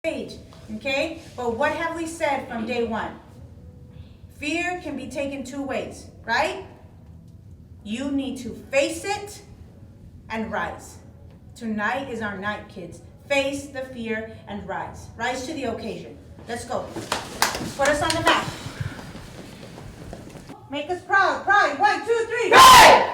stage, okay? But what have we said from day one? Fear can be taken two ways, right? You need to face it and rise. Tonight is our night, kids. Face the fear and rise. Rise to the occasion. Let's go. Put us on the map. Make us proud. Pride. 1, 2, 3. Pride!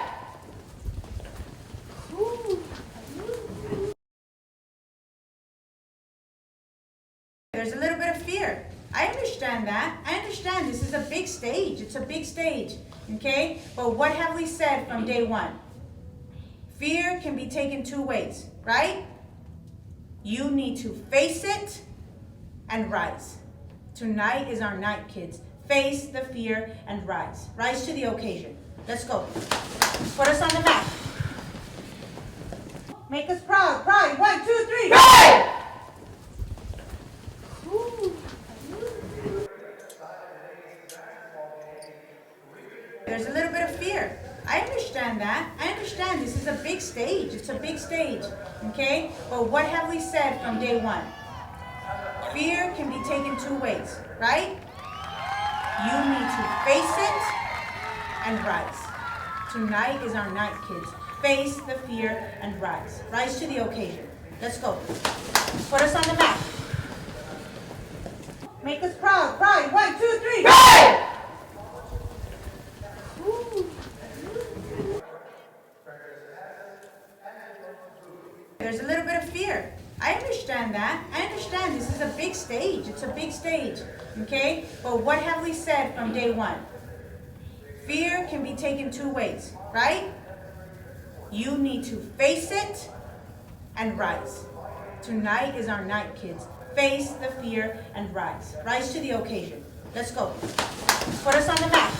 There's a little bit of fear. I understand that. I understand this is a big stage. It's a big stage, okay? But what have we said from day one? Fear can be taken two ways, right? You need to face it and rise. Tonight is our night, kids. Face the fear and rise. Rise to the occasion. Let's go. Put us on the map. Make us proud. Pride. 1, 2, 3. Pride! There's a little bit of fear. I understand that. I understand this is a big stage. It's a big stage, okay? But what have we said from day one? Fear can be taken two ways, right? You need to face it and rise. Tonight is our night, kids. Face the fear and rise. Rise to the occasion. Let's go. Put us on the map. Make us proud. Pride. 1, 2, 3. Pride! There's a little bit of fear. I understand that. I understand this is a big stage. It's a big stage, okay? But what have we said from day one? Fear can be taken two ways, right? You need to face it and rise. Tonight is our night, kids. Face the fear and rise. Rise to the occasion. Let's go. Put us on the map.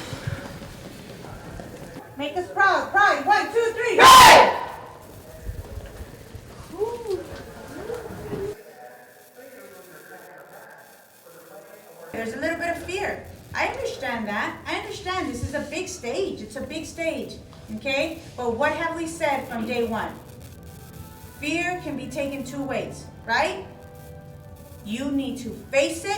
Make us proud. Pride. 1, 2, 3. Pride! There's a little bit of fear. I understand that. I understand this is a big stage. It's a big stage, okay? But what have we said from day one? Fear can be taken two ways, right? You need to face it.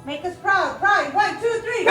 Make us proud. Pride. 1, 2, 3.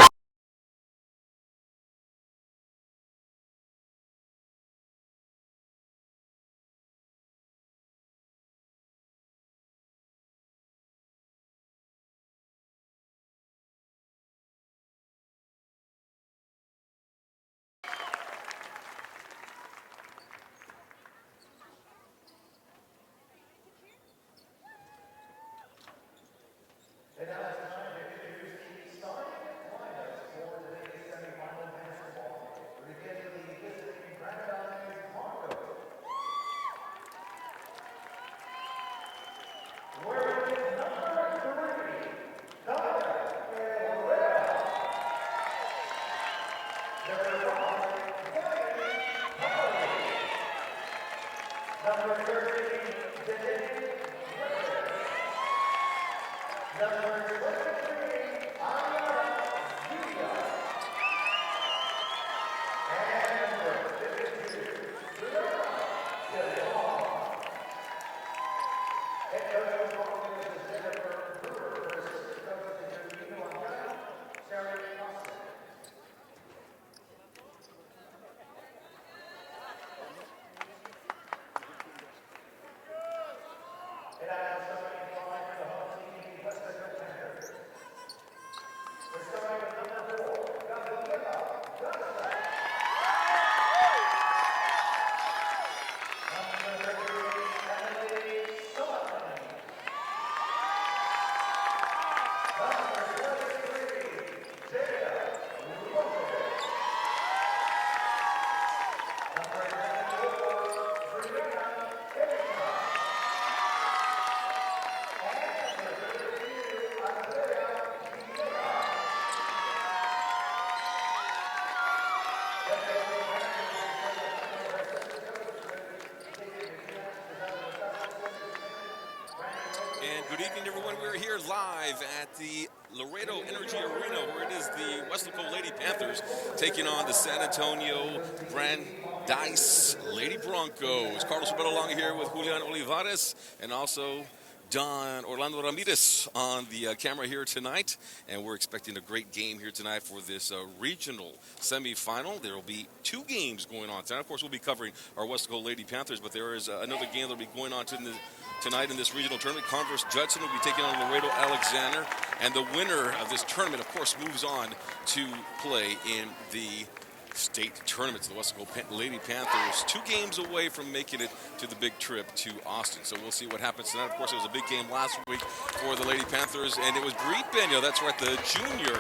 here live at the Laredo Energy Arena, where it is the Westlaco Lady Panthers taking on the San Antonio Brandeis Lady Broncos. Carlos Roberto along here with Julian Olivares and also Don Orlando Ramirez on the camera here tonight. And we're expecting a great game here tonight for this regional semifinal. There will be two games going on tonight. Of course, we'll be covering our Westlaco Lady Panthers, but there is another game that will be going on tonight in this regional tournament. Converse Judson will be taking on Laredo Alexander, and the winner of this tournament, of course, moves on to play in the state tournaments. The Westlaco Lady Panthers 2 games away from making it to the big trip to Austin. So we'll see what happens tonight. Of course, it was a big game last week for the Lady Panthers, and it was Brie Benio, that's right, the junior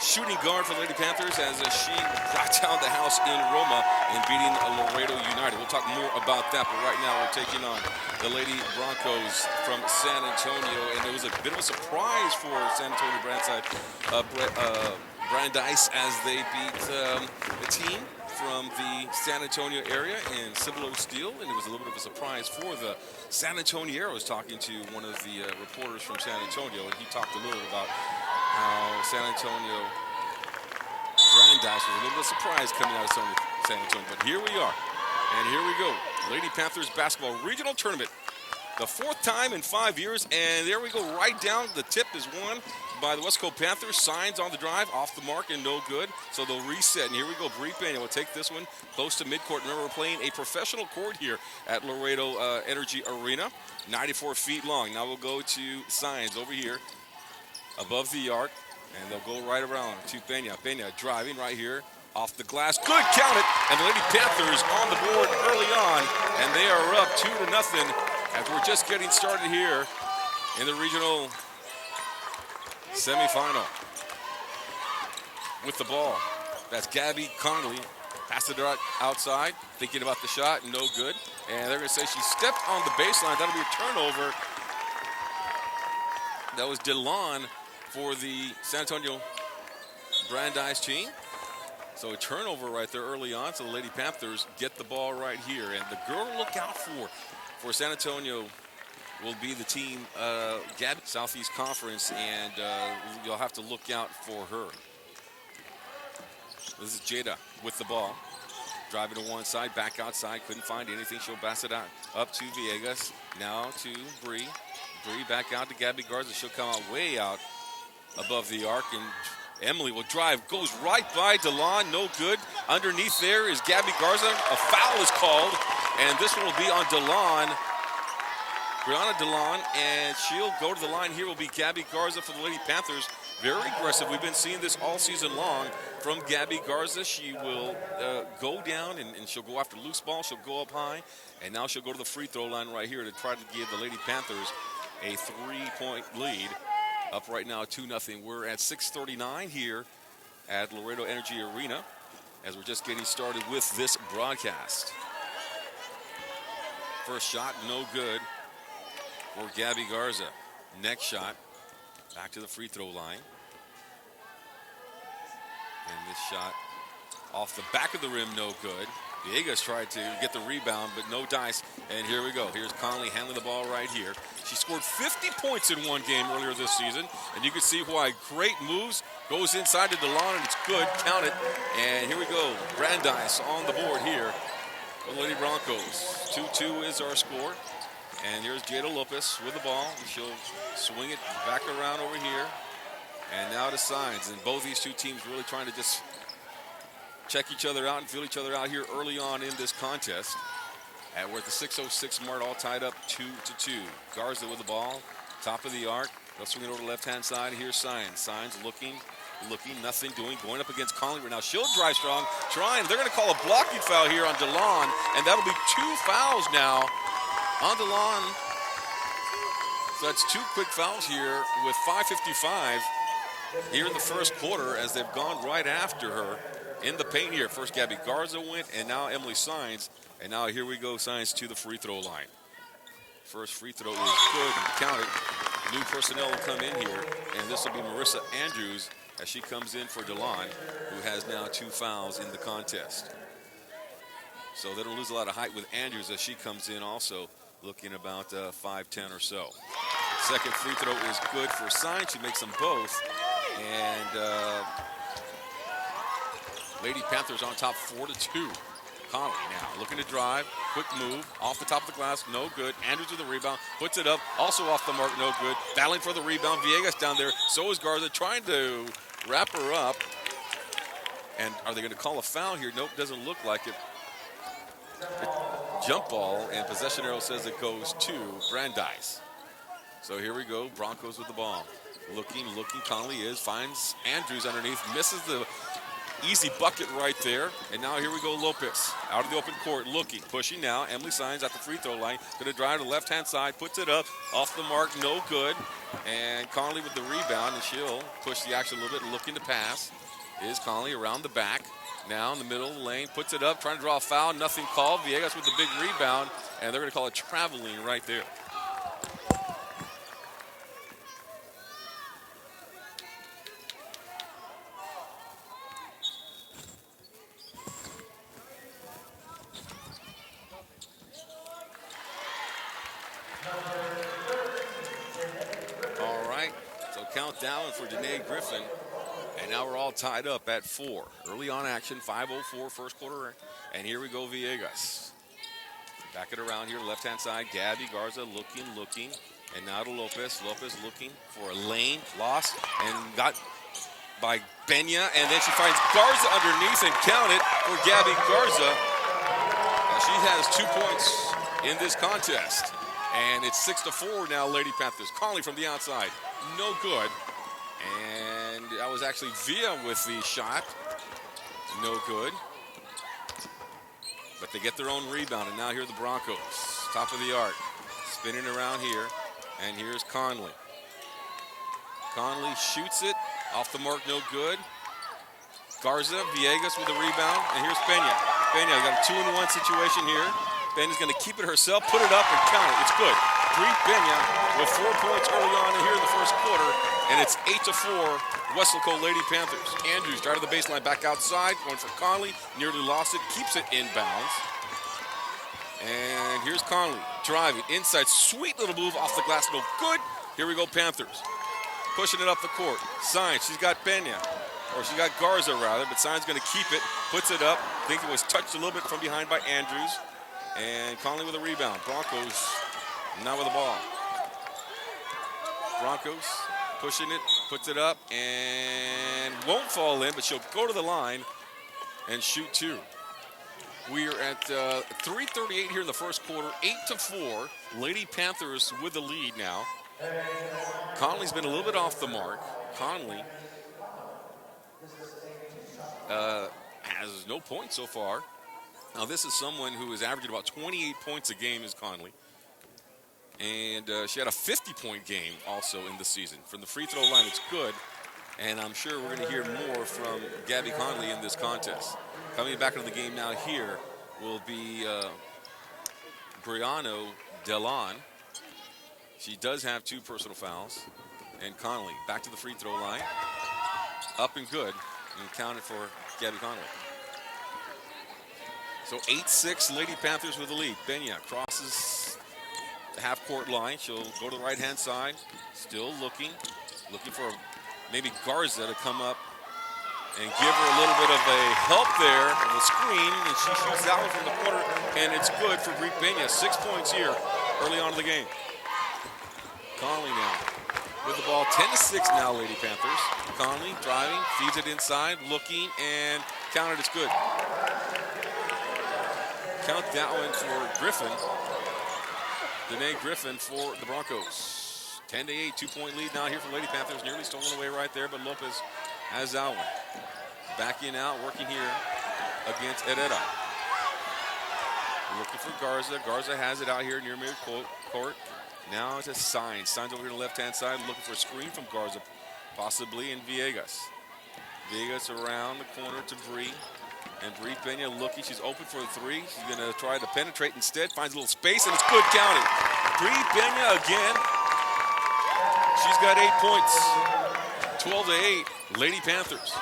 shooting guard for the Lady Panthers, as she brought down the house in Roma in beating Laredo United. We'll talk more about that, but right now we're taking on the Lady Broncos from San Antonio, and it was a bit of a surprise for San Antonio Brandeis as they beat a team from the San Antonio area in Cibolo Steel, and it was a little bit of a surprise for the San Antonio. I was talking to one of the reporters from San Antonio, and he talked a little about how San Antonio Brandeis was a little bit surprised coming out of San Antonio. But here we are, and here we go. Lady Panthers basketball regional tournament. The 4th time in 5 years, and there we go, right down. The tip is won by the Westlaco Panthers. Signs on the drive, off the mark, and no good. So they'll reset, and here we go. Brie Benio will take this one close to midcourt. Remember, we're playing a professional court here at Laredo Energy Arena, 94 feet long. Now we'll go to Signs over here above the arc, and they'll go right around to Pena. Pena driving right here off the glass. Good, count it. And the Lady Panthers on the board early on, and they are up 2-0 as we're just getting started here in the regional semifinal. With the ball, that's Gabby Connolly. Passed it outside, thinking about the shot, no good. And they're going to say she stepped on the baseline. That'll be a turnover. That was DeLon for the San Antonio Brandeis team. So a turnover right there early on. So the Lady Panthers get the ball right here. And the girl to look out for San Antonio will be the team, Gabby, Southeast Conference, and you'll have to look out for her. This is Jada with the ball. Driving to one side, back outside, couldn't find anything. She'll pass it out up to Villegas. Now to Brie. Brie back out to Gabby Garza. She'll come out way out above the arc, and Emily will drive, goes right by DeLon, no good. Underneath there is Gabby Garza. A foul is called, and this one will be on DeLon. Brianna DeLon, and she'll go to the line. Here will be Gabby Garza for the Lady Panthers. Very aggressive. We've been seeing this all season long from Gabby Garza. She will go down, and she'll go after loose ball. She'll go up high, and now she'll go to the free throw line right here to try to give the Lady Panthers a 3-point lead. Up right now 2-0. We're at 6:39 here at Laredo Energy Arena as we're just getting started with this broadcast. First shot, no good for Gabby Garza. Next shot, back to the free throw line. And this shot off the back of the rim, no good. Villegas tried to get the rebound, but no dice. And here we go. Here's Conley handling the ball right here. She scored 50 points in one game earlier this season, and you can see why. Great moves. Goes inside to DeLon, and it's good. Count it. And here we go. Brandeis on the board here for the Lady Broncos. 2-2 is our score. And here's Jada Lopez with the ball. She'll swing it back around over here. And now to Signs. And both these two teams really trying to just check each other out and feel each other out here early on in this contest. And we're at the 6:06 mark, all tied up 2-2. Garza with the ball, top of the arc. They'll swing it over the left-hand side. Here's Signs. Signs looking, nothing doing. Going up against Conley right now. She'll drive strong, trying. They're going to call a blocking foul here on DeLon, and that'll be 2 fouls now on DeLon. So that's 2 quick fouls here with 5:55 here in the first quarter as they've gone right after her in the paint here. First Gabby Garza went, and now Emily Signs. And now here we go, Signs to the free throw line. First free throw is good and counted. New personnel will come in here, and this will be Marissa Andrews as she comes in for DeLon, who has now 2 fouls in the contest. So they don't lose a lot of height with Andrews as she comes in also, looking about 5'10" or so. Second free throw is good for Sign. She makes them both. And Lady Panthers on top 4-2. Conley now looking to drive. Quick move. Off the top of the glass. No good. Andrews with the rebound. Puts it up. Also off the mark. No good. Battling for the rebound. Villegas down there. So is Garza trying to wrap her up. And are they going to call a foul here? Nope, doesn't look like it. Jump ball, and possession arrow says it goes to Brandeis. So here we go. Broncos with the ball. Looking. Conley finds Andrews underneath. Misses the easy bucket right there. And now here we go, Lopez. Out of the open court, looking, pushing now. Emily Signs at the free throw line. Going to drive to the left-hand side, puts it up. Off the mark, no good. And Conley with the rebound, and she'll push the action a little bit, looking to pass. Is Conley around the back. Now in the middle of the lane, puts it up, trying to draw a foul. Nothing called. Villegas with the big rebound, and they're going to call it traveling right there. Countdown for Danae Griffin, and now we're all tied up at 4. Early on action, 5:04 first quarter, and here we go, Villegas. Back it around here, left-hand side, Gabby Garza looking, and now to Lopez. Lopez looking for a lane, lost, and got by Benya, and then she finds Garza underneath, and count it for Gabby Garza. Now she has 2 points in this contest, and it's 6-4 now, Lady Panthers. Conley from the outside. No good. And that was actually Villa with the shot. No good. But they get their own rebound, and now here are the Broncos. Top of the arc. Spinning around here. And here's Conley. Conley shoots it. Off the mark, no good. Garza, Villegas with the rebound. And here's Pena. Pena got a 2-in-1 situation here. Pena's going to keep it herself, put it up, and count it. It's good. Brie Pena with 4 points early on here in the first quarter, and it's 8-4 Weslaco Lady Panthers. Andrews started the baseline back outside, going for Conley, nearly lost it, keeps it inbounds. And here's Conley driving inside, sweet little move off the glass, no good. Here we go, Panthers. Pushing it up the court. Signs, she's got Pena, or she got Garza rather, but Signs going to keep it, puts it up. I think it was touched a little bit from behind by Andrews. And Conley with a rebound. Broncos now with the ball. Broncos pushing it, puts it up, and won't fall in, but she'll go to the line and shoot 2. We are at 3:38 here in the first quarter, 8-4. Lady Panthers with the lead now. Conley's been a little bit off the mark. Conley has no points so far. Now, this is someone who is averaging about 28 points a game is Conley. And she had a 50-point game also in the season. From the free throw line, it's good. And I'm sure we're going to hear more from Gabby Conley in this contest. Coming back into the game now here will be Briano Delon. She does have 2 personal fouls. And Conley back to the free throw line. Up and good. And counted for Gabby Conley. So 8-6 Lady Panthers with the lead. Benya crosses the half-court line. She'll go to the right-hand side. Still looking for maybe Garza to come up and give her a little bit of a help there on the screen. And she shoots that one from the corner, and it's good for Brie Benya. 6 points here early on in the game. Conley now with the ball. 10-6 now, Lady Panthers. Conley driving, feeds it inside, looking, and counted. It's good. Count that one for Griffin. Danae Griffin for the Broncos. 10-8, 2-point lead now here for Lady Panthers. Nearly stolen away right there, but Lopez has that one. Backing out, working here against Herrera. Looking for Garza. Garza has it out here near mid-court. Now it's a Signs. Signs over here on the left-hand side, looking for a screen from Garza, possibly, in Villegas. Villegas around the corner to Brie. And Brie Pena looking, she's open for the 3. She's going to try to penetrate instead, finds a little space, and it's good counted. Brie Pena again. She's got 8 points. 12-8, Lady Panthers.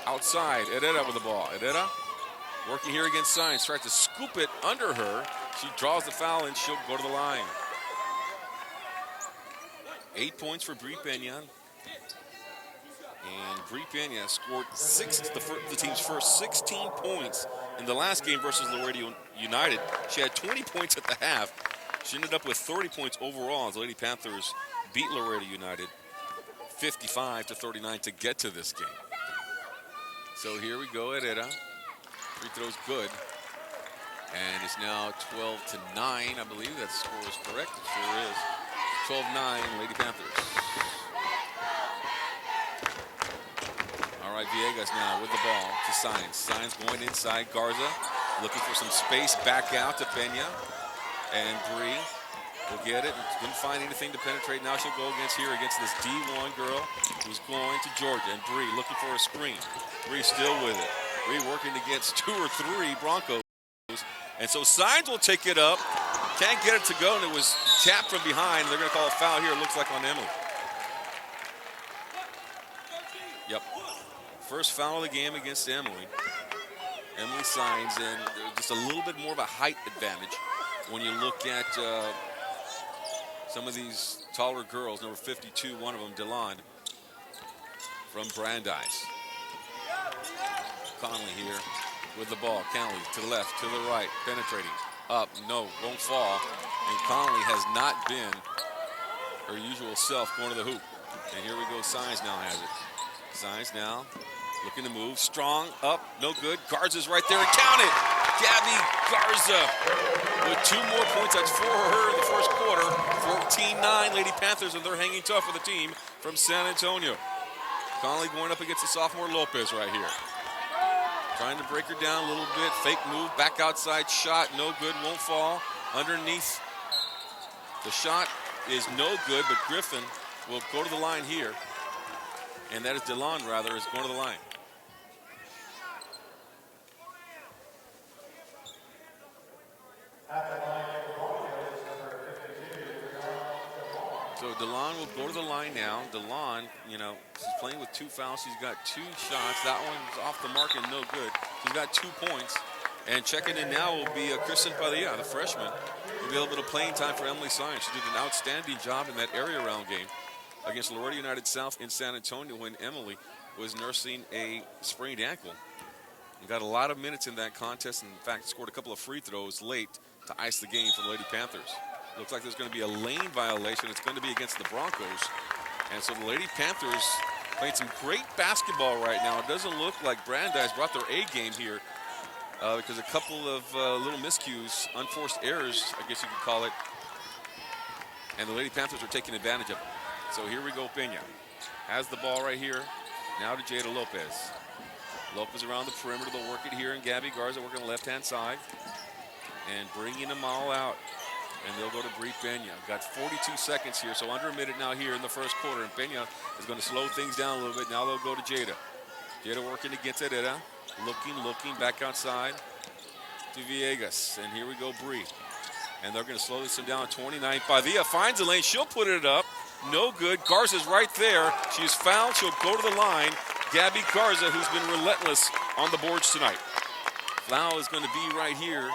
Outside, Herrera with the ball. Herrera working here against Signs, tries to scoop it under her. She draws the foul, and she'll go to the line. 8 points for Brie Pena. And Brie Pena scored the team's first 16 points in the last game versus Laredo United. She had 20 points at the half. She ended up with 30 points overall as the Lady Panthers beat Laredo United 55-39 to get to this game. So here we go at Eda. Free throw's good. And it's now 12-9, I believe. That score is correct. It sure is. 12-9, Lady Panthers. All right, Villegas now with the ball to Sainz. Sainz going inside. Garza looking for some space. Back out to Pena. And Bree will get it. Didn't find anything to penetrate. Now she'll go against this D1 girl who's going to Georgia. And Bree looking for a screen. Bree still with it. Bree working against 2 or 3 Broncos. And so Sainz will take it up. Can't get it to go, and it was tapped from behind. They're going to call a foul here, it looks like, on Emily. Yep. First foul of the game against Emily. Emily Sainz, and just a little bit more of a height advantage when you look at some of these taller girls. Number 52, one of them, DeLon from Brandeis. Conley here with the ball. Conley to the left, to the right, penetrating. Up, no, won't fall. And Conley has not been her usual self going to the hoop. And here we go, Sainz now has it. Sainz now looking to move. Strong, up, no good. Garza's right there and count it. Gabby Garza with 2 more points. That's for her in the first quarter. 14-9 Lady Panthers, and they're hanging tough with the team from San Antonio. Conley going up against the sophomore Lopez right here. Trying to break her down a little bit. Fake move, back outside shot, no good, won't fall. Underneath. The shot is no good, but Griffin will go to the line here. And that is DeLon, rather, is going to the line. So DeLon will go to the line now. DeLon, she's playing with 2 fouls. She's got 2 shots. That one's off the mark and no good. She's got 2 points. And checking in now will be Kristen Padilla, the freshman. Will be a little bit of playing time for Emily Sainz. She did an outstanding job in that area round game against Laredo United South in San Antonio when Emily was nursing a sprained ankle. And got a lot of minutes in that contest, and in fact scored a couple of free throws late to ice the game for the Lady Panthers. Looks like there's going to be a lane violation. It's going to be against the Broncos. And so the Lady Panthers playing some great basketball right now. It doesn't look like Brandeis brought their A game here because a couple of little miscues, unforced errors, I guess you could call it. And the Lady Panthers are taking advantage of it. So here we go, Pena. Has the ball right here. Now to Jada Lopez. Lopez around the perimeter. They'll work it here, and Gabby Garza working on the left-hand side. And bringing them all out. And they'll go to Brie Pena. Got 42 seconds here, so under a minute now here in the first quarter. And Pena is going to slow things down a little bit. Now they'll go to Jada. Jada working against Herrera. Looking, back outside to Villegas. And here we go, Brie. And they're going to slow this one down. 29. Padilla finds the lane. She'll put it up. No good. Garza's right there. She's fouled. She'll go to the line. Gabby Garza, who's been relentless on the boards tonight. Foul is going to be right here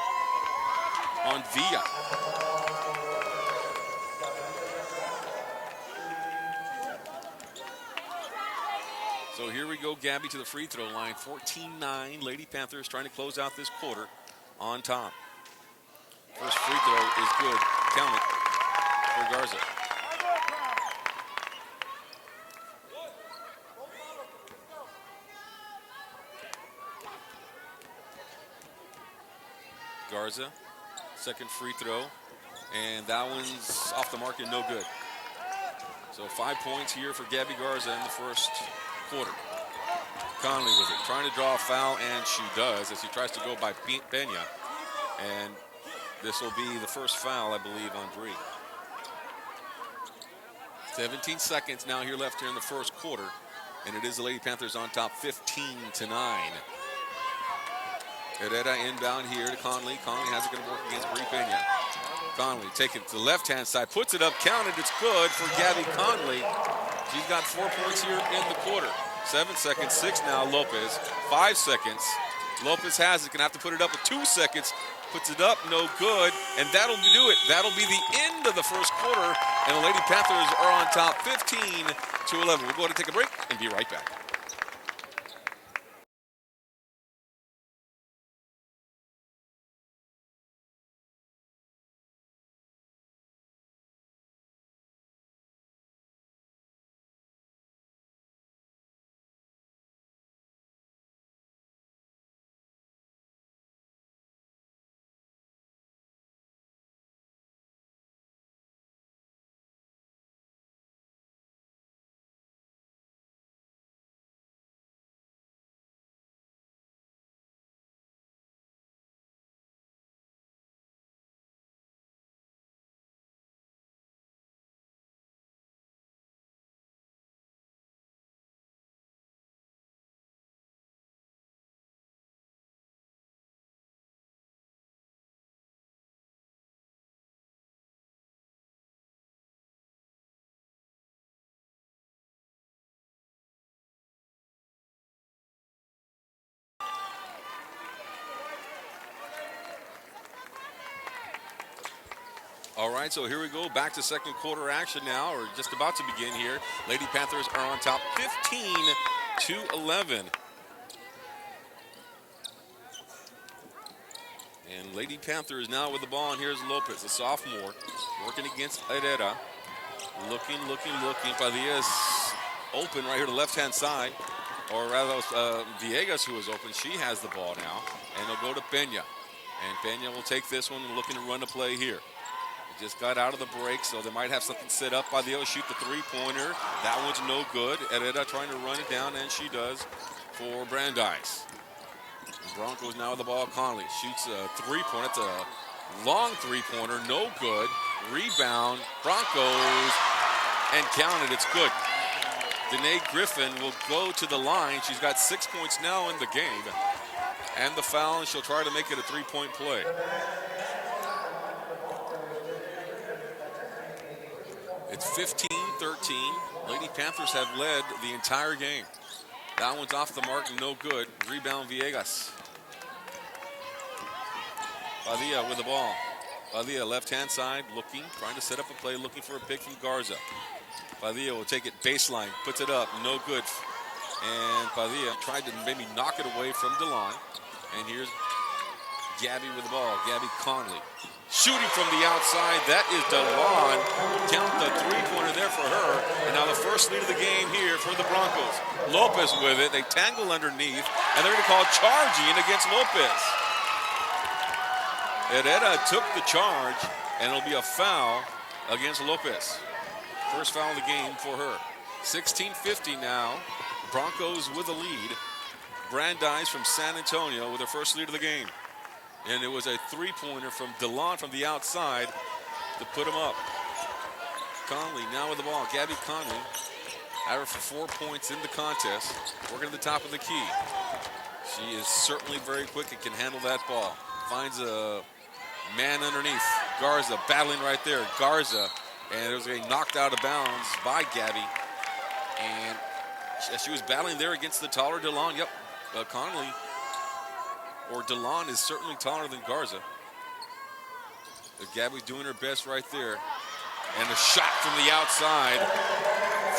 on Villa. So here we go, Gabby to the free throw line. 14-9, Lady Panthers trying to close out this quarter on top. First free throw is good. Count it for Garza. Garza, second free throw, and that one's off the mark and no good. So 5 points here for Gabby Garza in the first quarter. Conley with it, trying to draw a foul, and she does as she tries to go by Pena. And this will be the first foul, I believe, on Bree. 17 seconds now here left here in the first quarter, and it is the Lady Panthers on top 15-9. Herrera inbound here to Conley. Conley has it going to work against Brie Pena. Conley taking it to the left-hand side, puts it up, counted, it's good for Gabby Conley. She's got 4 points here in the quarter. 7 seconds, 6 now, Lopez. 5 seconds Lopez has it. Gonna have to put it up with 2 seconds. Puts it up, no good, and that'll do it. That'll be the end of the first quarter, and the Lady Panthers are on top 15-11. We'll go ahead and take a break and be right back. All right, so here we go. Back to second quarter action now, or just about to begin here. Lady Panthers are on top 15-11. And Lady Panthers now with the ball, and here's Lopez, a sophomore, working against Herrera. Looking. Padilla is open right here to the left-hand side. Or rather, Villegas, who is open. She has the ball now, and they'll go to Peña. And Peña will take this one and looking to run the play here. Just got out of the break, so they might have something set up. Padilla shoot the three-pointer. That one's no good. Herrera trying to run it down, and she does for Brandeis. Broncos now with the ball. Conley shoots a three-pointer. It's a long three-pointer, no good. Rebound, Broncos, and counted. It's good. Danae Griffin will go to the line. She's got 6 points now in the game. And the foul, and she'll try to make it a three-point play. It's 15-13. Lady Panthers have led the entire game. That one's off the mark and no good. Rebound Villegas. Padilla with the ball. Padilla left-hand side looking, trying to set up a play, looking for a pick from Garza. Padilla will take it baseline, puts it up, no good. And Padilla tried to maybe knock it away from DeLon. And here's Gabby with the ball. Gabby Conley shooting from the outside. That is DeLon. Count the three-pointer there for her. And now the first lead of the game here for the Broncos. Lopez with it. They tangle underneath, and they're going to call charging against Lopez. Herrera took the charge, and it'll be a foul against Lopez. First foul of the game for her. 16-50 now. Broncos with the lead. Brandeis from San Antonio with their first lead of the game. And it was a three-pointer from DeLon from the outside to put him up. Conley now with the ball. Gabby Conley, averaged for 4 points in the contest, working at the top of the key. She is certainly very quick and can handle that ball. Finds a man underneath. Garza battling right there. Garza, and it was getting knocked out of bounds by Gabby. And she was battling there against the taller DeLon. Yep, Conley. Or DeLon is certainly taller than Garza. But Gabby's doing her best right there. And a shot from the outside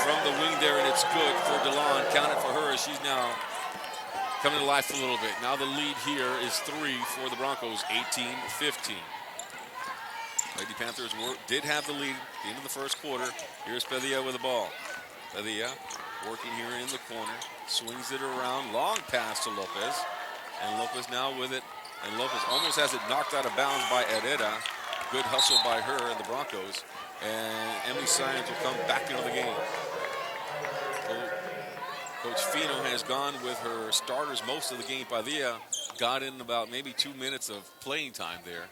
from the wing there, and it's good for DeLon. Counted for her as she's now coming to life a little bit. Now the lead here is 3 for the Broncos, 18-15. Lady Panthers did have the lead at the end of the first quarter. Here's Padilla with the ball. Padilla working here in the corner. Swings it around. Long pass to Lopez. And Lopez now with it. And Lopez almost has it knocked out of bounds by Herrera. Good hustle by her and the Broncos. And Emily Science will come back into the game. Coach Fino has gone with her starters most of the game. Padilla got in about maybe 2 minutes of playing time there.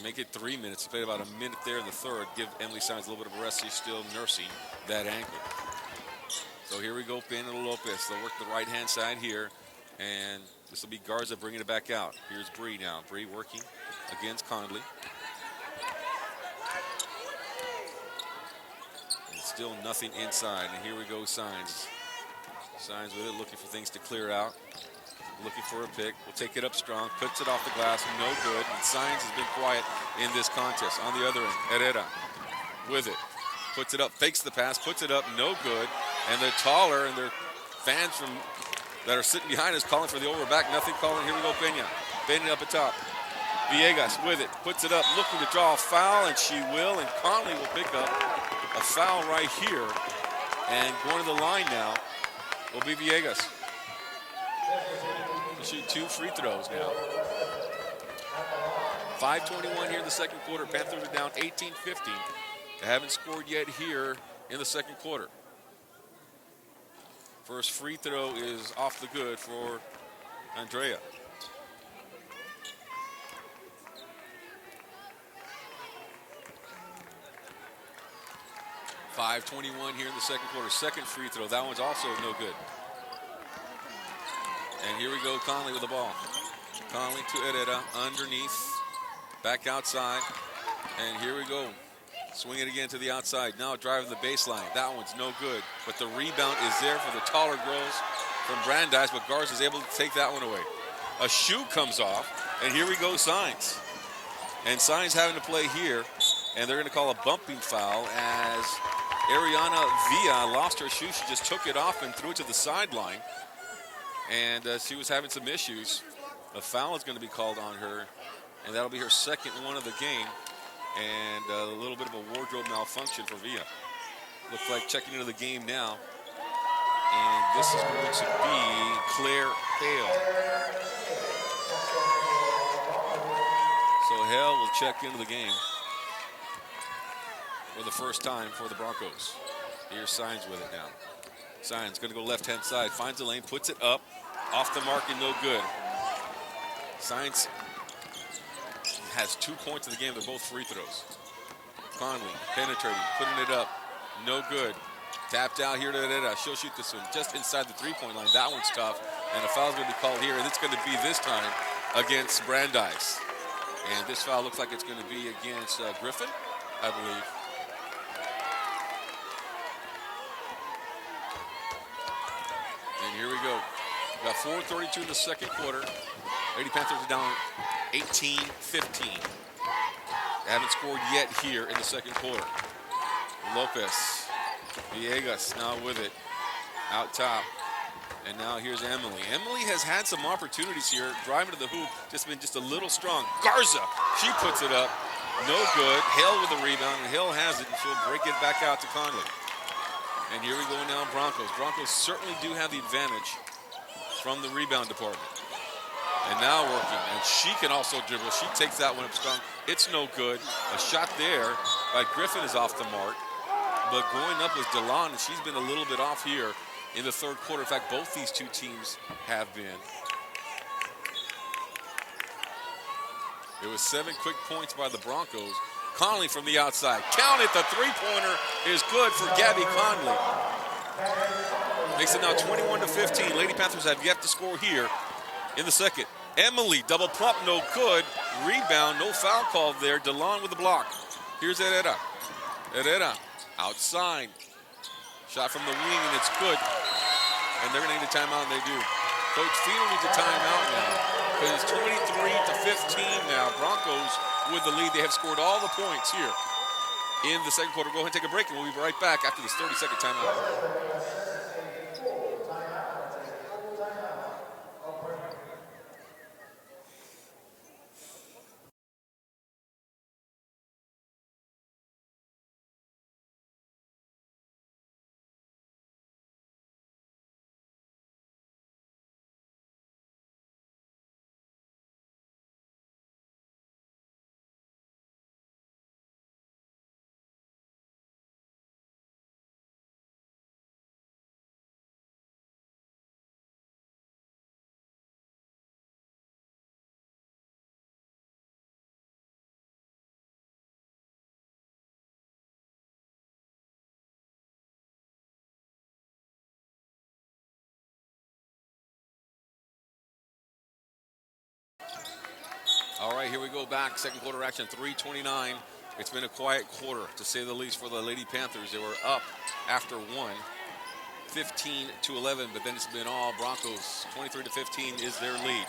Make it 3 minutes. Played about a minute there in the third. Give Emily Science a little bit of a rest. She's still nursing that ankle. So here we go, Peña Lopez. They'll work the right-hand side here. And this will be Garza bringing it back out. Here's Bree now. Bree working against Conley. And still nothing inside. And here we go, Signs. Signs with it, looking for things to clear out. looking for a pick. Will take it up strong, puts it off the glass, no good. And Science has been quiet in this contest. On the other end, Herrera with it. Puts it up, fakes the pass, puts it up, no good. And they're taller, and their fans that are sitting behind us calling for the overback. Nothing calling. Here we go, Pena. Pena up at top. Villegas with it, puts it up, looking to draw a foul, and she will. And Conley will pick up a foul right here. And going to the line now will be Villegas. He'll shoot 2 free throws now. 5:21 here in the second quarter. Panthers are down 18-15. They haven't scored yet here in the second quarter. First free throw is off the good for Andrea. .521 here in the second quarter. Second free throw. That one's also no good. And here we go, Conley with the ball. Conley to Herrera, underneath, back outside. And here we go. Swing it again to the outside. Now driving the baseline. That one's no good. But the rebound is there for the taller girls from Brandeis, but Garza is able to take that one away. A shoe comes off, and here we go, Science. And Science having to play here, and they're going to call a bumping foul as Ariana Villa lost her shoe. She just took it off and threw it to the sideline. And she was having some issues. A foul is going to be called on her, and that'll be her second one of the game. And a little bit of a wardrobe malfunction for Villa. Looks like checking into the game now. And this is going to be Claire Hale. So Hale will check into the game for the first time for the Broncos. Here's Science with it now. Science going to go left-hand side. Finds the lane, puts it up. Off the mark and no good. Science has 2 points in the game. They're both free throws. Conley penetrating, putting it up. No good. Tapped out here to Herrera. She'll shoot this one just inside the three-point line. That one's tough. And a foul's going to be called here. And it's going to be this time against Brandeis. And this foul looks like it's going to be against Griffin, I believe. And here we go. We got 4:32 in the second quarter. Lady Panthers are down 18-15. They haven't scored yet here in the second quarter. Lopez, Villegas now with it, out top. And now here's Emily. Emily has had some opportunities here, driving to the hoop, just been just a little strong. Garza, she puts it up, no good. Hale with the rebound, and Hale has it, and she'll break it back out to Conley. And here we go now, Broncos. Broncos certainly do have the advantage from the rebound department. And now working, and she can also dribble. She takes that one up strong. It's no good. A shot there by Griffin is off the mark. But going up was DeLon, and she's been a little bit off here in the third quarter. In fact, both these two teams have been. It was 7 quick points by the Broncos. Conley from the outside. Count it, the three-pointer is good for Gabby Conley. Makes it now 21-15. Lady Panthers have yet to score here in the second. Emily, double pump, no good. Rebound, no foul called there. DeLon with the block. Here's Herrera. Herrera outside. Shot from the wing, and it's good. And they're going to need a timeout, and they do. Coach Fiedel needs a timeout now, because it's 23-15 now. Broncos with the lead. They have scored all the points here in the second quarter. Go ahead and take a break, and we'll be right back after this 30-second timeout. All right, here we go back. Second quarter action, 3:29. It's been a quiet quarter, to say the least, for the Lady Panthers. They were up after one. 15-11, but then it's been all Broncos. 23-15 is their lead.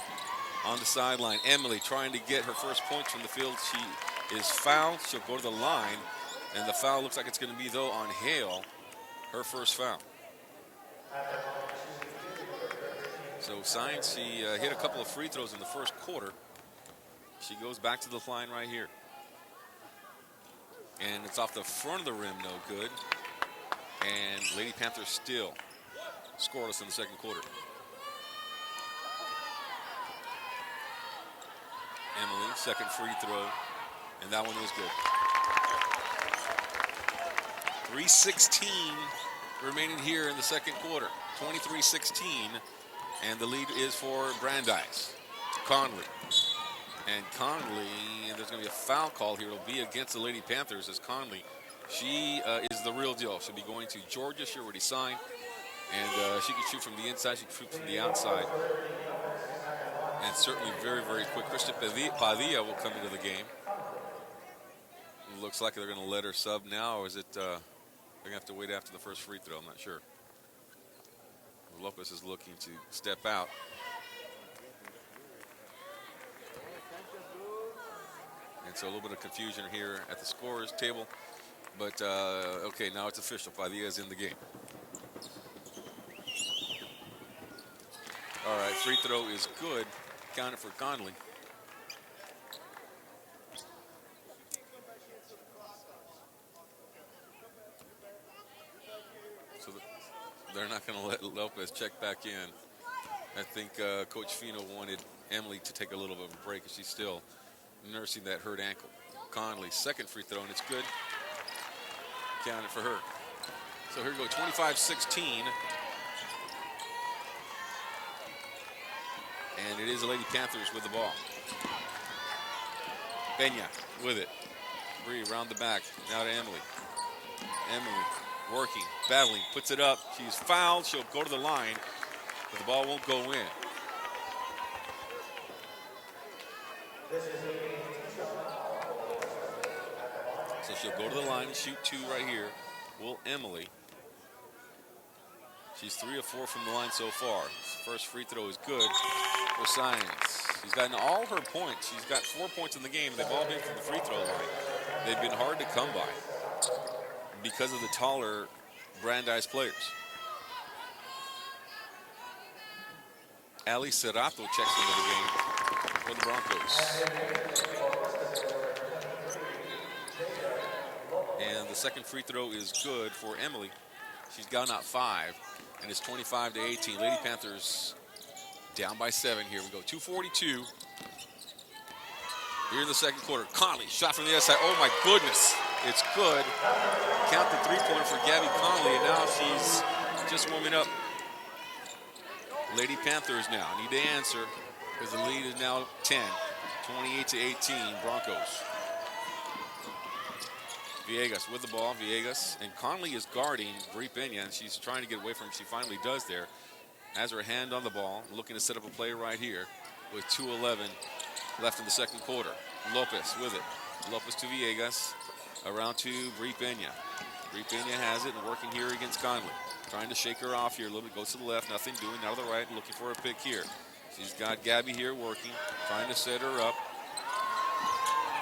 On the sideline, Emily trying to get her first points from the field. She is fouled. She'll go to the line, and the foul looks like it's going to be, though, on Hale, her first foul. So Science, she hit a couple of free throws in the first quarter. She goes back to the line right here. And it's off the front of the rim, no good. And Lady Panthers still scoreless in the second quarter. Emily, second free throw, and that one was good. 3:16 remaining here in the second quarter. 23-16, and the lead is for Brandeis. Conley. And Conley, there's going to be a foul call here. It'll be against the Lady Panthers as Conley. She is the real deal. She'll be going to Georgia. She already signed. And she can shoot from the inside. She can shoot from the outside. And certainly very, very quick. Krista Padilla will come into the game. It looks like they're going to let her sub now, or is it they're going to have to wait after the first free throw? I'm not sure. Lopez is looking to step out. And so a little bit of confusion here at the scorer's table. But, okay, now it's official. Padilla is in the game. All right, free throw is good. Counted for Conley. So they're not going to let Lopez check back in. I think Coach Fino wanted Emily to take a little bit of a break, and she's still nursing that hurt ankle. Conley, second free throw, and it's good. Counted for her. So here we go, 25-16. And it is the Lady Panthers with the ball. Peña with it. Bree around the back. Now to Emily. Emily working, battling, puts it up. She's fouled. She'll go to the line, but the ball won't go in. So she'll go to the line and shoot two right here. Will Emily. She's 3 of 4 from the line so far. First free throw is good for Science. She's gotten all her points. She's got 4 points in the game. They've all been from the free throw line. They've been hard to come by because of the taller Brandeis players. Ali Serrato checks into the game for the Broncos. And the second free throw is good for Emily. She's gotten out 5, and it's 25-18. Lady Panthers down by 7 here. We go 2:42 here in the second quarter. Conley, shot from the other side. Oh, my goodness. It's good. Count the three-pointer for Gabby Conley, and now she's just warming up. Lady Panthers now need to answer because the lead is now 10, 28-18 Broncos. Villegas with the ball. Villegas, and Conley is guarding Brie Peña, and she's trying to get away from him. She finally does there. Has her hand on the ball, looking to set up a play right here with 2:11 left in the second quarter. Lopez with it. Lopez to Villegas. Around to Brie Peña. Brie Peña has it and working here against Conley. Trying to shake her off here a little bit. Goes to the left, nothing doing. Now to the right, looking for a pick here. She's got Gabby here working, trying to set her up.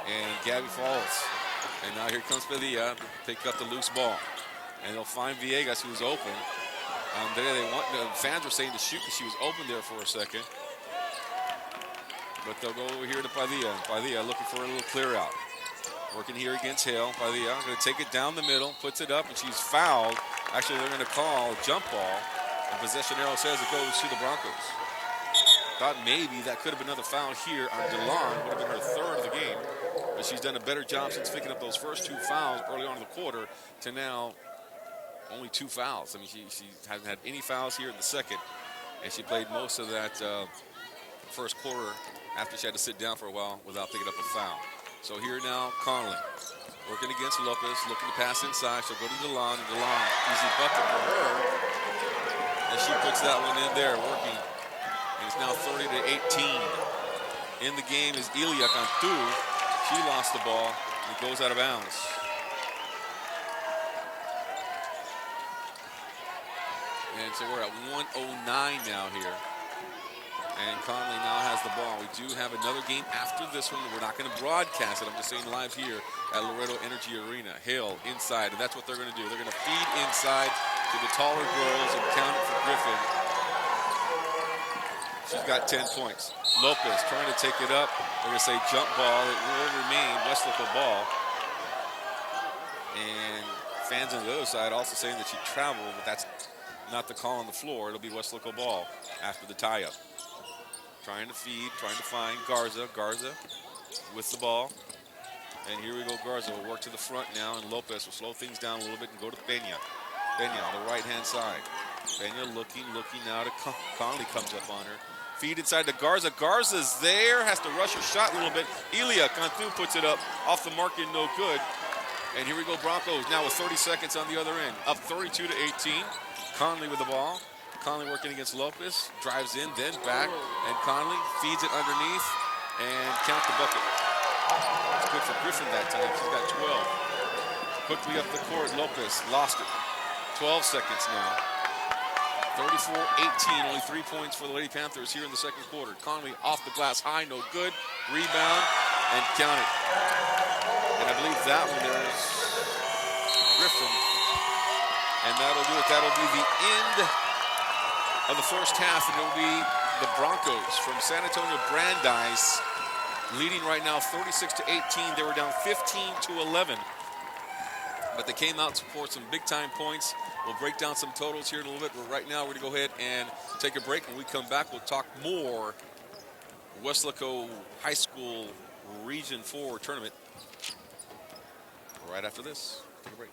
And Gabby falls. And now here comes Padilla to pick up the loose ball. And they'll find Villegas, who's open. The fans were saying to shoot because she was open there for a second. But they'll go over here to Padilla. Padilla looking for a little clear out. Working here against Hale. Padilla going to take it down the middle, puts it up, and she's fouled. Actually, they're going to call a jump ball. And possession arrow says it goes to the Broncos. Thought maybe that could have been another foul here on DeLon. Would have been her third of the game. But she's done a better job since picking up those first 2 fouls early on in the quarter to now only 2 fouls. I mean, she hasn't had any fouls here in the second. And she played most of that first quarter after she had to sit down for a while without picking up a foul. So here now, Conley working against Lopez, looking to pass inside. She'll go to DeLon, and DeLon, easy bucket for her. And she puts that one in there, working. And it's now 30-18. In the game is Elia Cantu. She lost the ball. It goes out of bounds. And so we're at 1:09 now here. And Conley now has the ball. We do have another game after this one. We're not going to broadcast it. I'm just saying live here at Loretto Energy Arena. Hale inside, and that's what they're going to do. They're going to feed inside to the taller girls and count it for Griffin. She's got 10 points. Lopez trying to take it up. They're going to say jump ball. It will remain Westlake ball. And fans on the other side also saying that she traveled, but that's not the call on the floor. It'll be Westlake ball after the tie-up. Trying to feed, trying to find Garza. Garza with the ball. And here we go, Garza will work to the front now, and Lopez will slow things down a little bit and go to Peña. Peña on the right-hand side. Peña looking now to Conley comes up on her. Feed inside to Garza. Garza's there, has to rush her shot a little bit. Elia Cantu puts it up off the mark and no good. And here we go, Broncos now with 30 seconds on the other end. Up 32-18. Conley with the ball. Conley working against Lopez, drives in, then back, and Conley feeds it underneath and count the bucket. It's good for Griffin that time. She's got 12. Quickly up the court, Lopez lost it. 12 seconds now. 34-18, only 3 points for the Lady Panthers here in the second quarter. Conley off the glass high, no good. Rebound, and count it. And I believe that one there's Griffin. And that'll do it. That'll be the end of the first half, and it'll be the Broncos from San Antonio Brandeis leading right now 36-18. They were down 15-11, but they came out for some big-time points. We'll break down some totals here in a little bit, but right now we're going to go ahead and take a break. When we come back, we'll talk more Weslaco High School Region 4 tournament right after this. Take a break.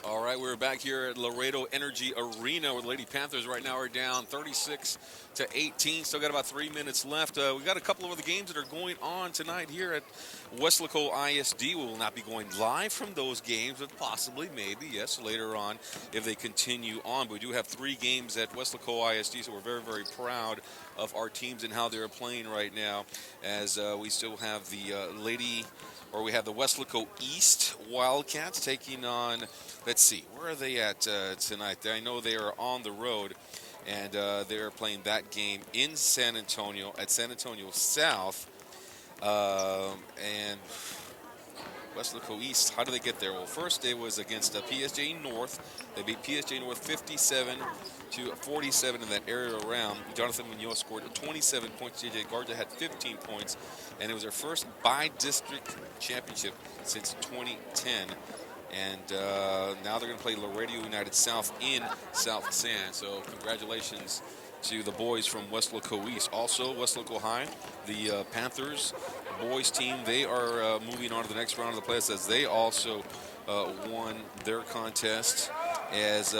All right, we're back here at Laredo Energy Arena where the Lady Panthers right now are down 36-18. Still got about 3 minutes left. We've got a couple of other games that are going on tonight here at Weslaco ISD. We will not be going live from those games, but possibly, maybe, yes, later on if they continue on. But we do have 3 games at Weslaco ISD, so we're very, very proud of our teams and how they're playing right now, as we still have the we have the Weslaco East Wildcats taking on, let's see, where are they at tonight? I know they are on the road, and they're playing that game in San Antonio, at San Antonio South. And Weslaco East, how do they get there? Well, first it was against PSJ North. They beat PSJ North 57-47 in that area around. Jonathan Munoz scored 27 points. JJ Garza had 15 points. And it was their first by-district championship since 2010. And now they're going to play Laredo United South in South San. So congratulations to the boys from Weslaco East. Also, Weslaco High, the Panthers boys team, they are moving on to the next round of the playoffs as they also won their contest, as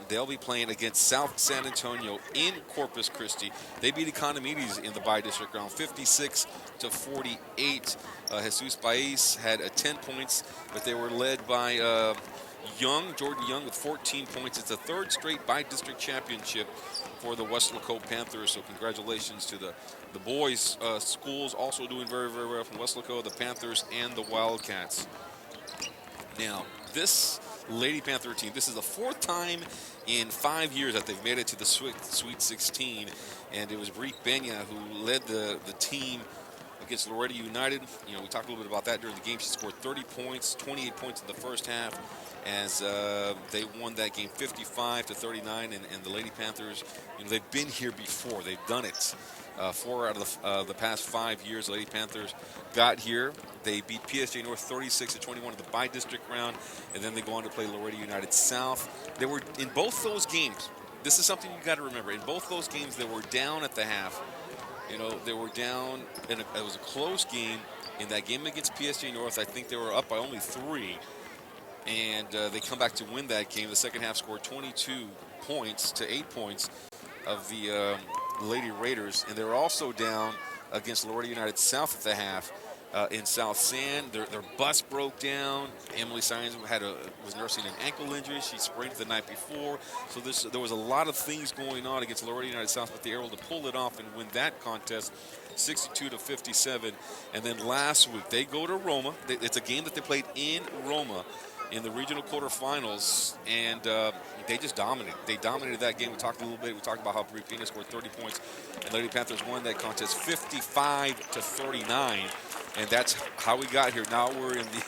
they'll be playing against South San Antonio in Corpus Christi. They beat Economides in the by-district round 56-48. Jesus Baez had 10 points, but they were led by Jordan Young with 14 points. It's the 3rd straight by-district championship for the Weslaco Panthers, so congratulations to the boys' schools also doing very, very well from Weslaco, the Panthers, and the Wildcats. Now, this Lady Panther team, this is the 4th time in 5 years that they've made it to the Sweet 16, and it was Brie Benya who led the team against Laredo United. You know, we talked a little bit about that during the game. She scored 30 points, 28 points in the first half, as they won that game 55-39. And the Lady Panthers, you know, they've been here before. They've done it. 4 out of the past 5 years, the Lady Panthers got here. They beat PSG North 36-21 in the by-district round, and then they go on to play Laredo United South. They were in both those games. This is something you got to remember. In both those games, they were down at the half. You know, they were down, and it was a close game. In that game against PSG North, I think they were up by only 3, and they come back to win that game. The second half scored 22 points to 8 points of the Lady Raiders, and they were also down against Laredo United South at the half in South San. Their bus broke down. Emily Sines was nursing an ankle injury. She sprained it the night before. So there was a lot of things going on against Laredo United South, but they were able to pull it off and win that contest 62-57. And then last week, they go to Roma. It's a game that they played in Roma in the regional quarterfinals, and they just dominated. They dominated that game. We talked a little bit. We talked about how Brie Pena scored 30 points, and Lady Panthers won that contest 55-39, and that's how we got here. Now we're in the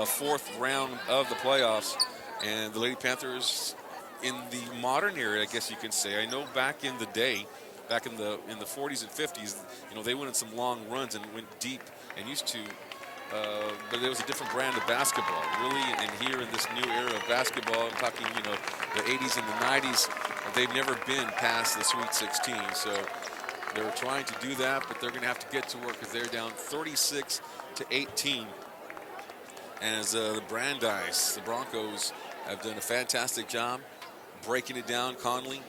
4th round of the playoffs, and the Lady Panthers in the modern era, I guess you can say. I know back in the day, back in the 40s and 50s, you know, they went on some long runs and went deep and used to. But there was a different brand of basketball, really, and here in this new era of basketball, I'm talking, you know, the 80s and the 90s, they've never been past the Sweet 16. So they're trying to do that, but they're going to have to get to work because they're down 36-18. As the Brandeis, the Broncos, have done a fantastic job breaking it down. Conley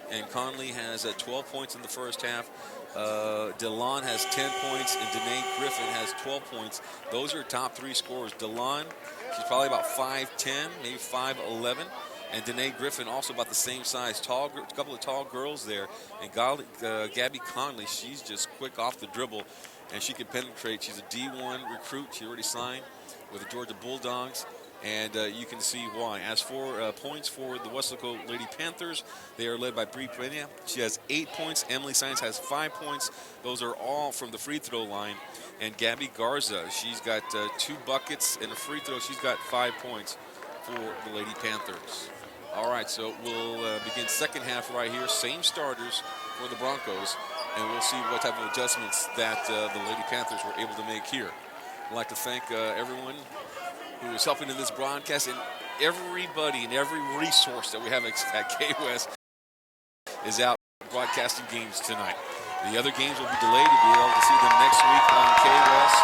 has 12 points in the first half. DeLon has 10 points, and Danae Griffin has 12 points. Those are top 3 scorers. DeLon, she's probably about 5'10", maybe 5'11", and Danae Griffin also about the same size. A couple of tall girls there. And Gabby Conley, she's just quick off the dribble, and she can penetrate. She's a D1 recruit. She already signed with the Georgia Bulldogs. And you can see why. As for points for the Weslaco Lady Panthers, they are led by Brie Pena. She has 8 points. Emily Sines has 5 points. Those are all from the free throw line. And Gabby Garza, she's got 2 buckets and a free throw. She's got 5 points for the Lady Panthers. All right, so we'll begin second half right here. Same starters for the Broncos. And we'll see what type of adjustments that the Lady Panthers were able to make here. I'd like to thank everyone who is helping in this broadcast, and everybody and every resource that we have at K-West is out broadcasting games tonight. The other games will be delayed. You'll be able to see them next week on K-West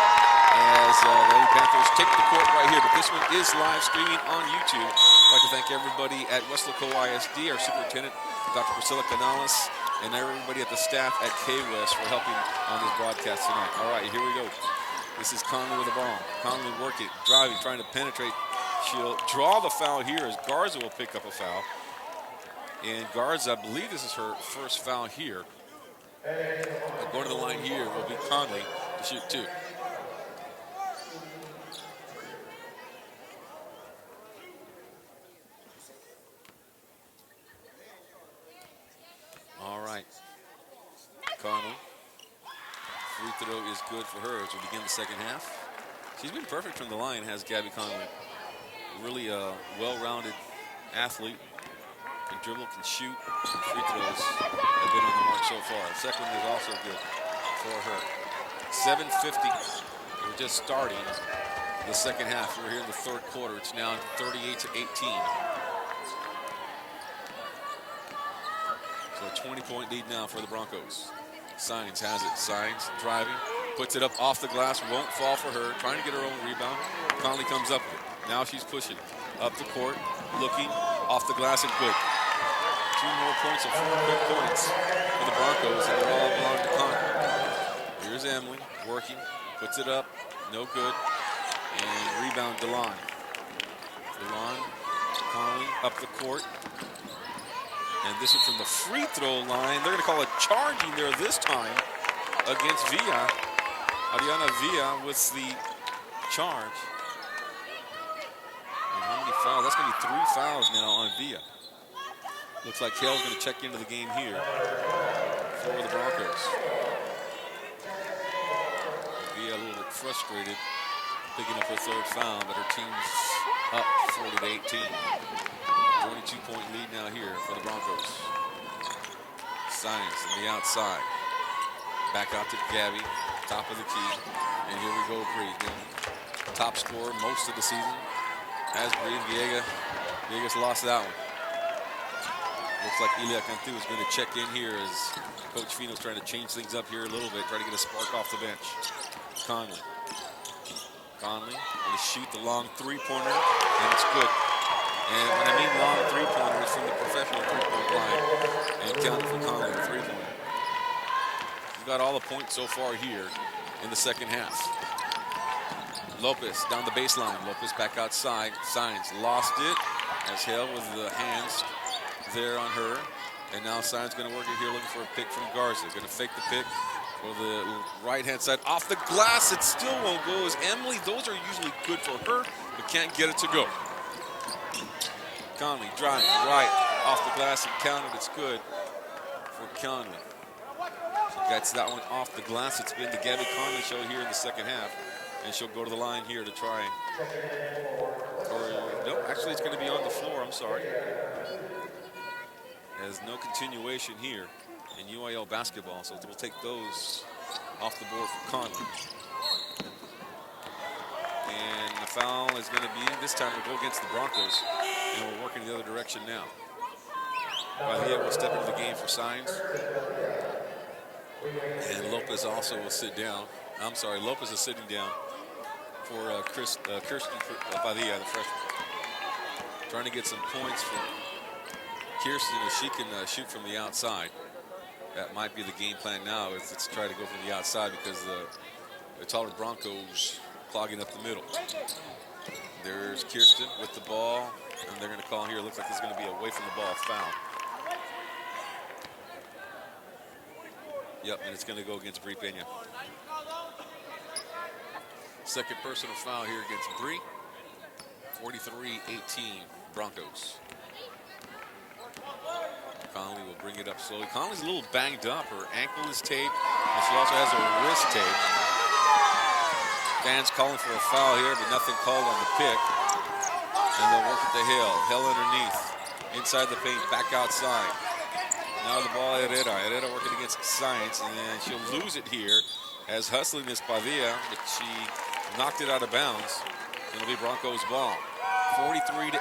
as the Lady Panthers take the court right here. But this one is live streaming on YouTube. I'd like to thank everybody at Weslaco ISD, our superintendent, Dr. Priscilla Canales, and everybody at the staff at K-West for helping on this broadcast tonight. All right, here we go. This is Conley with the ball. Conley working, driving, trying to penetrate. She'll draw the foul here as Garza will pick up a foul. And Garza, I believe this is her first foul here. Going to the line here will be Conley to shoot 2. All right. Conley. Free throw is good for her as we begin the second half. She's been perfect from the line, has Gabby Conley. Really a well-rounded athlete. Can dribble, can shoot, and free throws have been on the mark so far. The second one is also good for her. 7:50. We're just starting the second half. We're here in the third quarter. It's now 38-18. So a 20-point lead now for the Broncos. Signs has it. Signs driving, puts it up off the glass, won't fall for her. Trying to get her own rebound. Conley comes up with it. Now she's pushing up the court, looking off the glass and good. 2 more points or 4 quick points for the Broncos, and they all belong to Conley. Here's Emily working, puts it up, no good, and rebound DeLon. DeLon, Conley up the court, and this one from the free throw line. They're going to call a charging there this time against Villa. Adriana Villa with the charge. And how many fouls? That's going to be 3 fouls now on Villa. Looks like Hale's going to check into the game here for the Broncos. Villa a little bit frustrated, picking up her 3rd foul, but her team's up 40-18. 22-point lead now here for the Broncos. Science on the outside. Back out to Gabby, top of the key. And here we go, Bree. Top scorer most of the season. As Bree Villegas lost that one. Looks like Elia Cantu is going to check in here as Coach Fino's trying to change things up here a little bit, try to get a spark off the bench. Conley going to shoot the long 3-pointer, and it's good. And when I mean long 3-pointer, it's from the professional 3-point line, and counting for Conley, the 3-pointer. He's got all the points so far here in the second half. Lopez down the baseline. Lopez back outside. Signs lost it as Hale with the hands there on her. And now Signs going to work it here looking for a pick from Garza. Going to fake the pick for the right-hand side. Off the glass, it still won't go as Emily. Those are usually good for her, but can't get it to go. Conley driving right off the glass and counted. It's good for Conley. She gets that one off the glass. It's been the Gabby Conley show here in the second half. And she'll go to the line here to try. Or, no, actually it's going to be on the floor. I'm sorry. There's no continuation here in UIL basketball, so we'll take those off the board for Conley. And the foul is going to be, this time we'll go against the Broncos, and we're working the other direction now. Valia will step into the game for Signs. And Lopez also will sit down. I'm sorry, Lopez is sitting down for Kirsten Padilla, the freshman. Trying to get some points from Kirsten if she can shoot from the outside. That might be the game plan now, is to try to go from the outside because the taller Broncos clogging up the middle. There's Kirsten with the ball, and they're going to call here. Looks like there's going to be a away from the ball foul. Yep, and it's going to go against Bree Pena. Second personal foul here against Bree. 43-18 Broncos. Conley will bring it up slowly. Conley's a little banged up. Her ankle is taped, and she also has her wrist taped. Fans calling for a foul here, but nothing called on the pick. And they'll work at the Hill. Hill underneath. Inside the paint, back outside. Now the ball at Herrera. Herrera working against Science, and then she'll lose it here as hustling is Padilla, but she knocked it out of bounds. It'll be Broncos ball. 43-18.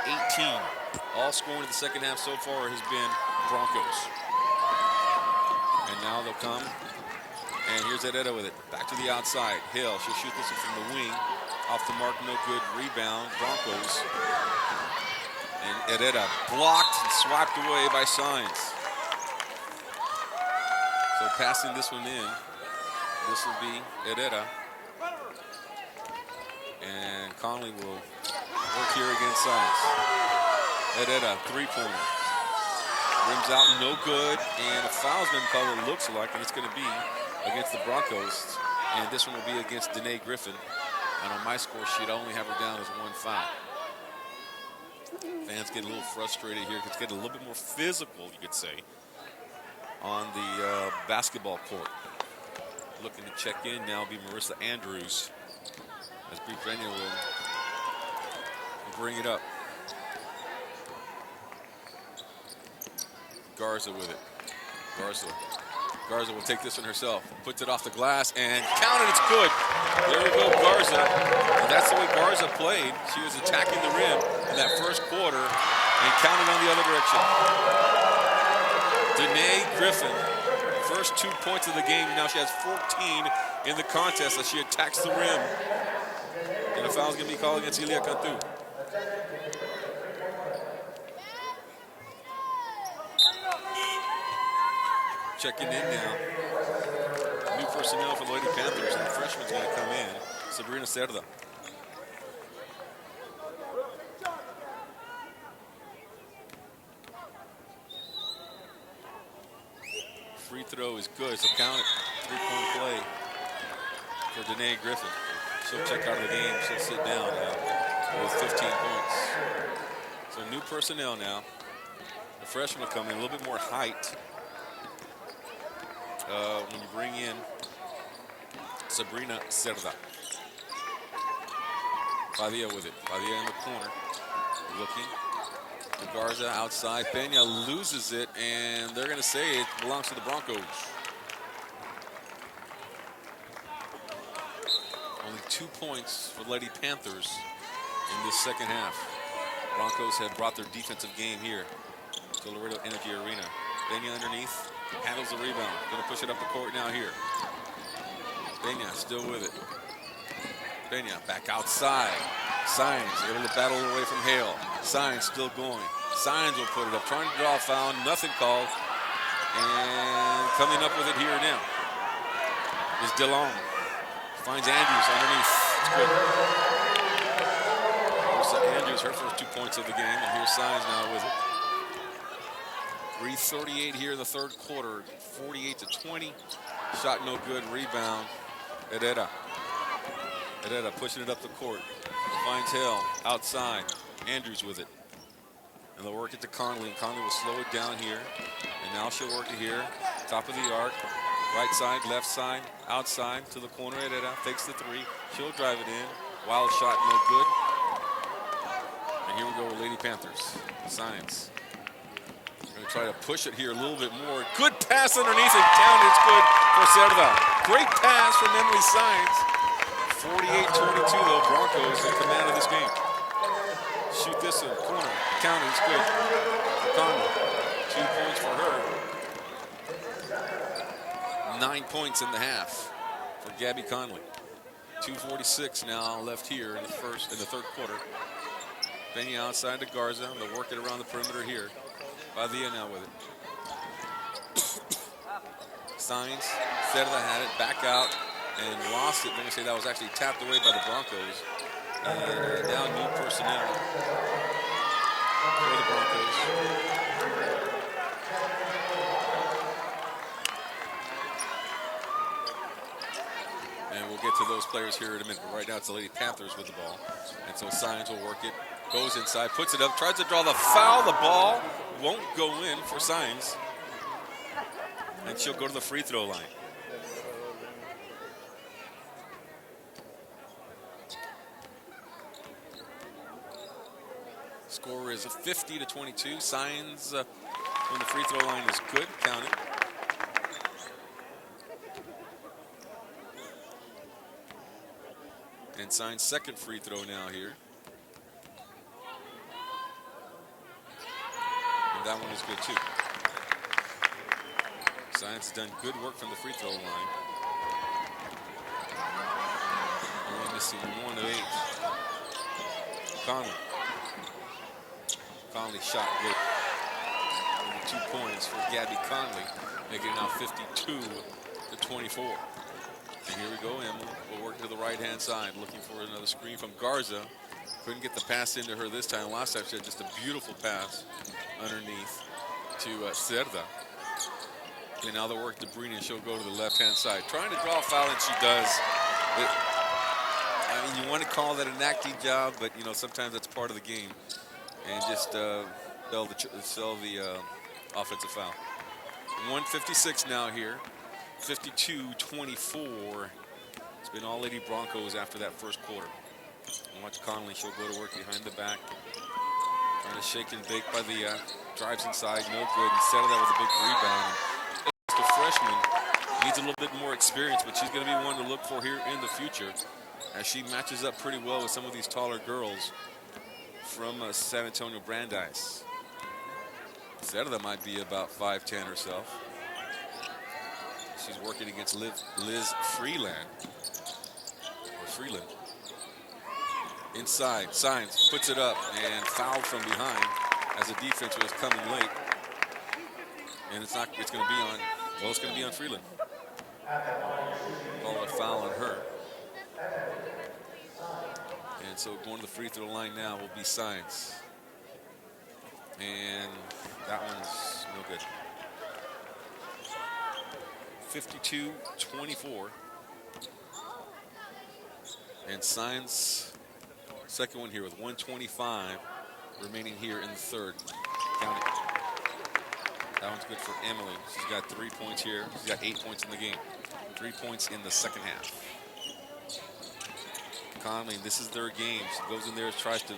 All scoring in the second half so far has been Broncos. And now they'll come. And here's Herrera with it. Back to the outside. Hill, she'll shoot this one from the wing. Off the mark, no good. Rebound, Broncos. And Herrera blocked and swiped away by Signs. So passing this one in, this will be Herrera. And Conley will work here against Signs. Herrera, three-pointer. Rims out, no good. And a foul's been called, it looks like, and it's going to be against the Broncos. And this one will be against Danae Griffin. And on my score sheet, I only have her down as one foul. Fans get a little frustrated here. It's getting a little bit more physical, you could say, on the basketball court. Looking to check in now will be Marissa Andrews, as Brie Pena will bring it up. Garza with it. Garza will take this one herself. Puts it off the glass and counted. It's good. There we go, Garza. And that's the way Garza played. She was attacking the rim in that first quarter and counted on the other direction. Danae Griffin, first 2 points of the game. Now she has 14 in the contest as she attacks the rim. And a foul's going to be called against Ilia Cantu. Checking in now. New personnel for the Lady Panthers, and the freshman's going to come in, Sabrina Cerda. Free throw is good, so count it. Three-point play for Danae Griffin. She'll check out of the game. She'll sit down now with 15 points. So new personnel now. The freshman will come in, a little bit more height. When you bring in Sabrina Cerda. Pavia with it. Pavia in the corner. Looking. To Garza outside. Pena loses it, and they're going to say it belongs to the Broncos. Only 2 points for the Lady Panthers in this second half. Broncos have brought their defensive game here to Laredo Energy Arena. Pena underneath. Handles the rebound. Going to push it up the court now here. Pena still with it. Pena back outside. Signs able to battle away from Hale. Signs still going. Signs will put it up. Trying to draw a foul. Nothing called. And coming up with it here now is DeLong. Finds Andrews underneath. It's good. Andrews, her first 2 points of the game. And here's Signs now with it. 3:38 here in the third quarter, 48-20. Shot no good, rebound. Herrera pushing it up the court. Finds Hale outside. Andrews with it. And they'll work it to Conley. Conley will slow it down here. And now she'll work it here. Top of the arc. Right side, left side, outside to the corner. Herrera fakes the three. She'll drive it in. Wild shot, no good. And here we go with Lady Panthers. Signs. Going to try to push it here a little bit more. Good pass underneath and counted. It's good for Cerda. Great pass from Emily Signs. 48-22 though. Broncos in command of this game. Shoot this in corner. Counted. It's good. Conley. 2 points for her. 9 points in the half for Gabby Conley. 2:46 now left here in the third quarter. Pena outside to Garza. They'll work it around the perimeter here. Pavia now with it. Signs. Cerda had it. Back out and lost it. They're going to say that was actually tapped away by the Broncos. And now new personnel for the Broncos. And we'll get to those players here in a minute. But right now it's the Lady Panthers with the ball. And so Signs will work it. Goes inside, puts it up, tries to draw the foul. The ball won't go in for Signs. And she'll go to the free throw line. Score is 50-22. Signs when the free throw line is good. Count it. And Signs' second free throw now here. And that one is good too. Signs has done good work from the free throw line. Only missing 1 of 8. Conley. Conley shot good. Only 2 points for Gabby Conley, making it now 52-24. And here we go, Emily. We'll work to the right-hand side, looking for another screen from Garza. Couldn't get the pass into her this time. Last time she had just a beautiful pass underneath to Cerda. And now they'll work to Brina, and she'll go to the left-hand side. Trying to draw a foul, and she does. I mean, you want to call that an acting job, but, you know, sometimes that's part of the game. And just sell the offensive foul. 1:56 now here. 52-24. It's been all Lady Broncos after that first quarter. And watch Conley. She'll go to work behind the back. Trying to shake and bake by the drives inside. No good. Instead of that with a big rebound. The freshman needs a little bit more experience, but she's going to be one to look for here in the future as she matches up pretty well with some of these taller girls from San Antonio Brandeis. Cerda might be about 5'10" herself. She's working against Liz Freeland. Inside, Signs puts it up and fouled from behind as the defense was coming late. And it's going to be on, well, it's going to be on Freeland. Call a foul on her. And so going to the free throw line now will be Signs. And that one's no good. 52-24. And Signs, second one here with 1:25 remaining here in the third. Count it. That one's good for Emily. She's got 3 points here. She's got 8 points in the game. 3 points in the second half. Conley, this is their game. She goes in there, tries to.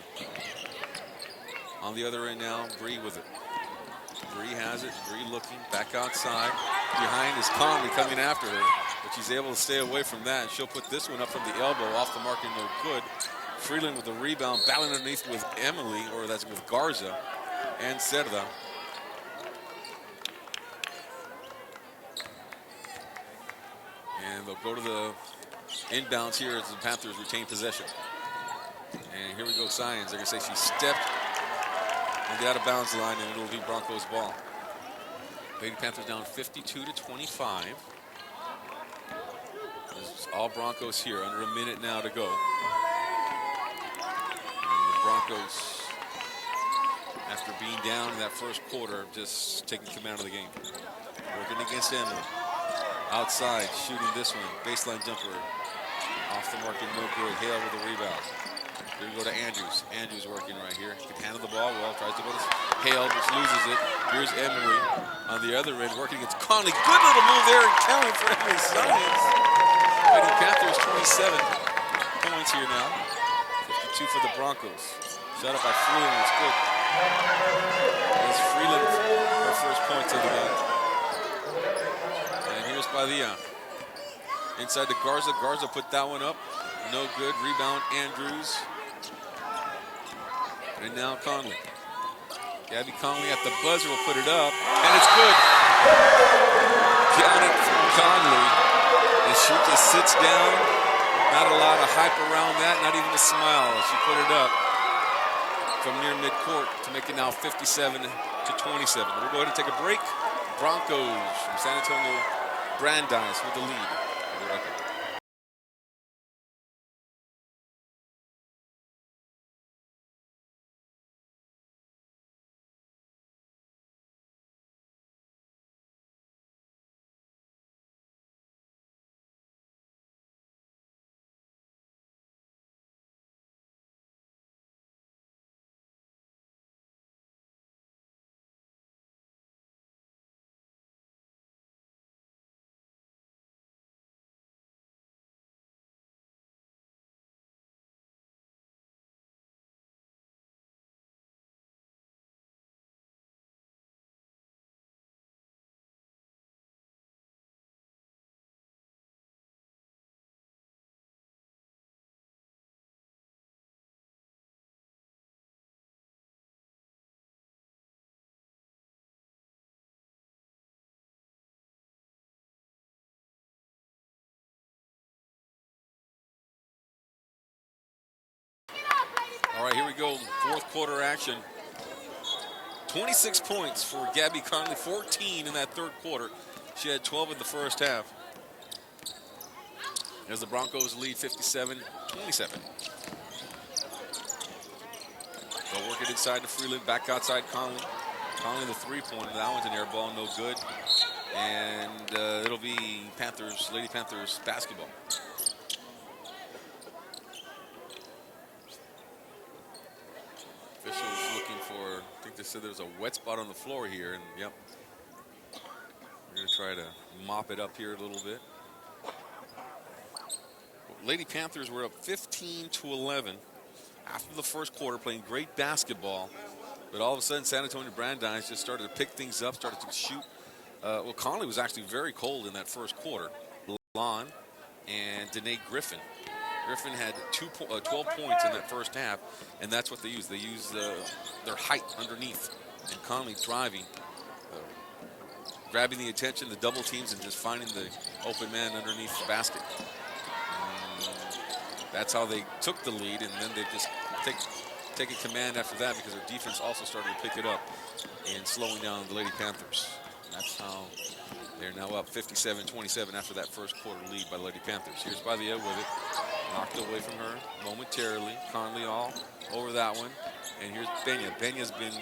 On the other end now, Bree with it. Bree has it. Bree looking back outside. Behind is Conley coming after her, but she's able to stay away from that. And she'll put this one up from the elbow, off the mark and no good. Freeland with the rebound, battling underneath with Emily, or that's with Garza and Cerda. And they'll go to the inbounds here as the Panthers retain possession. And here we go, Signs. They're going to say she stepped on the out-of-bounds line, and it'll be Broncos ball. Lady Panthers down 52-25. There's all Broncos here, under a minute now to go. And the Broncos, after being down in that first quarter, just taking command of the game. Working against Emily. Outside, shooting this one. Baseline jumper. Off the mark and no good. Hale with the rebound. Here we go to Andrews. Andrews working right here. Can handle the ball well. Tries to go to Hale, which loses it. Here's Emily on the other end, working against Conley. Good little move there and counting for Emily Signs. Lady Panthers 27 points here now. 52 for the Broncos. Shot up by Freeland. It's good. That's Freeland, her first points of the game. And here's by the inside to Garza. Garza put that one up. No good. Rebound, Andrews. And now Conley. Gabby Conley at the buzzer will put it up. And it's good. Got it from Conley. And she just sits down. Not a lot of hype around that. Not even a smile. She put it up from near midcourt to make it now 57-27. We'll go ahead and take a break. Broncos from San Antonio Brandeis with the lead. For the record. All right, here we go. Fourth quarter action. 26 points for Gabby Conley, 14 in that third quarter. She had 12 in the first half. As the Broncos lead 57-27. They'll work it inside to Freeland, back outside Conley. Conley the three-pointer, that one's an air ball, no good. And it'll be Panthers, Lady Panthers basketball. Officials looking for, I think they said there's a wet spot on the floor here, and yep. We're gonna try to mop it up here a little bit. Lady Panthers were up 15-11 after the first quarter, playing great basketball. But all of a sudden, San Antonio Brandeis just started to pick things up, started to shoot. Well, Conley was actually very cold in that first quarter. Lon and Danae Griffin. Griffin had 12 points in that first half, and that's what they used. They used their height underneath, and Conley driving, grabbing the attention, the double teams, and just finding the open man underneath the basket. That's how they took the lead, and then they just taken command after that because their defense also started to pick it up and slowing down the Lady Panthers. That's how they're now up 57-27 after that first quarter lead by the Lady Panthers. Here's Badia with it, knocked away from her momentarily. Conley all over that one, and here's Benya. Benya's been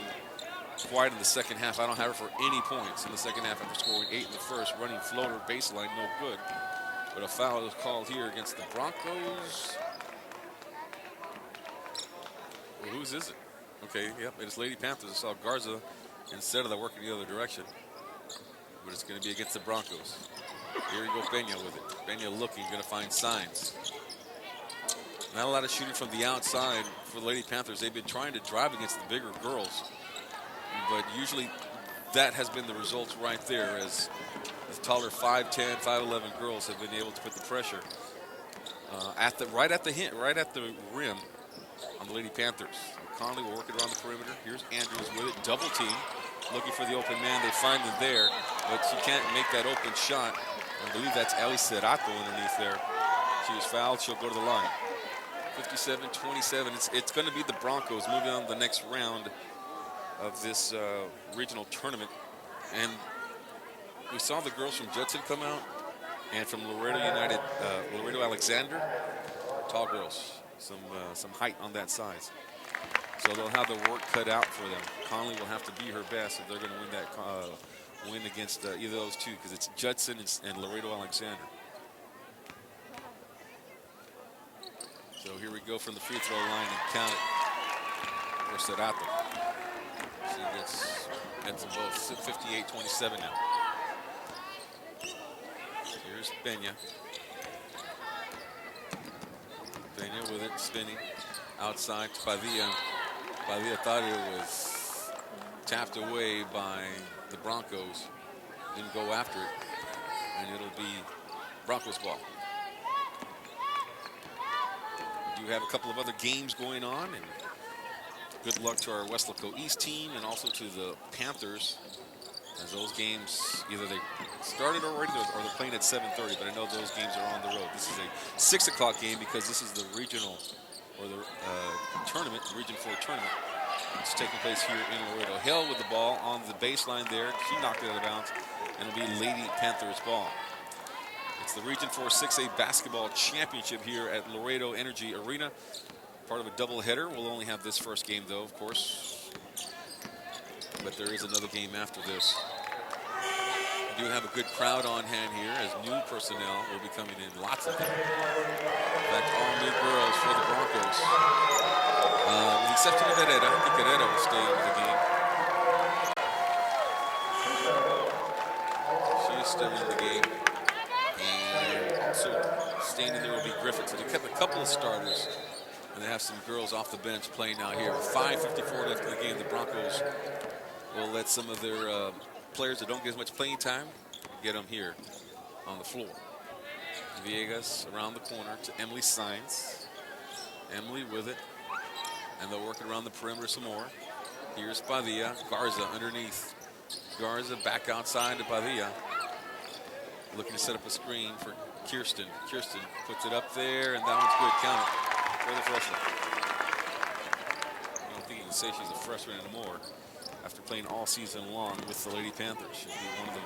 quiet in the second half. I don't have her for any points in the second half after scoring 8 in the first. Running floater baseline, no good. But a foul is called here against the Broncos. Well, whose is it? Okay, yep, it's Lady Panthers. I saw Garza instead of that working the other direction. But it's going to be against the Broncos. Here we go, Benya with it. Benya looking, going to find signs. Not a lot of shooting from the outside for the Lady Panthers. They've been trying to drive against the bigger girls. But usually that has been the results right there as taller 5'10", 5'11" girls have been able to put the pressure right at the rim on the Lady Panthers. Conley will work it around the perimeter. Here's Andrews with it, double team, looking for the open man. They find him there, but she can't make that open shot. I believe that's Ali Cerato underneath there. She was fouled. She'll go to the line. 57-27. It's going to be the Broncos moving on to the next round of this regional tournament. And we saw the girls from Judson come out, and from Laredo United, Laredo Alexander, tall girls, some height on that size. So they'll have the work cut out for them. Conley will have to be her best if they're going to win that win against either of those two, because it's Judson and Laredo Alexander. So here we go from the free throw line and count it for Cerato. She gets them both 58-27 now. Here's Benya. Benya with it, spinning outside to Pavia. Pavia thought it was tapped away by the Broncos. Didn't go after it, and it'll be Broncos ball. We do have a couple of other games going on, and good luck to our Westlaco East team and also to the Panthers, as those games, either they started already or they're playing at 7:30, but I know those games are on the road. This is a 6 o'clock game because this is the regional, or the tournament, Region 4 tournament. It's taking place here in Laredo. Hill with the ball on the baseline there. She knocked it out of bounds, and it'll be Lady Panthers ball. It's the Region 4 6A basketball championship here at Laredo Energy Arena. Part of a doubleheader. We'll only have this first game, though, of course. But there is another game after this. We do have a good crowd on hand here as new personnel will be coming in. Lots of them. In fact, all new girls for the Broncos. With the exception of Herrera. I think Herrera will stay in the game. She is still in the game. And also staying in there will be Griffith. So they kept a couple of starters. And they have some girls off the bench playing out here. With 5:54 left in the game, the Broncos will let some of their players that don't get as much playing time get them here on the floor. Villegas around the corner to Emily Sainz. Emily with it. And they'll work it around the perimeter some more. Here's Pavia. Garza underneath. Garza back outside to Pavia. Looking to set up a screen for Kirsten. Kirsten puts it up there, and that one's good. Count it for the freshman. I don't think you can say she's a freshman anymore. after playing all season long with the Lady Panthers. She'll be one of the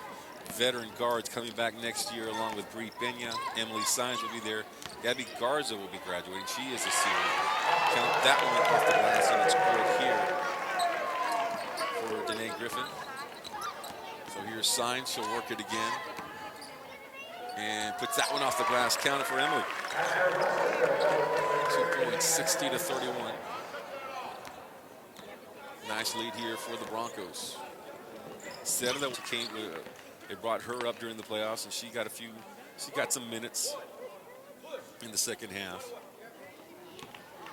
veteran guards coming back next year, along with Brie Pena. Emily Sines will be there. Gabby Garza will be graduating. She is a senior. Count that one off the glass, and it's good here for Danae Griffin. So here's Sines. She'll work it again. And puts that one off the glass. Count it for Emily. 2 points, 60 to 31. Nice lead here for the Broncos. Instead of that came, they brought her up during the playoffs, and she got some minutes in the second half.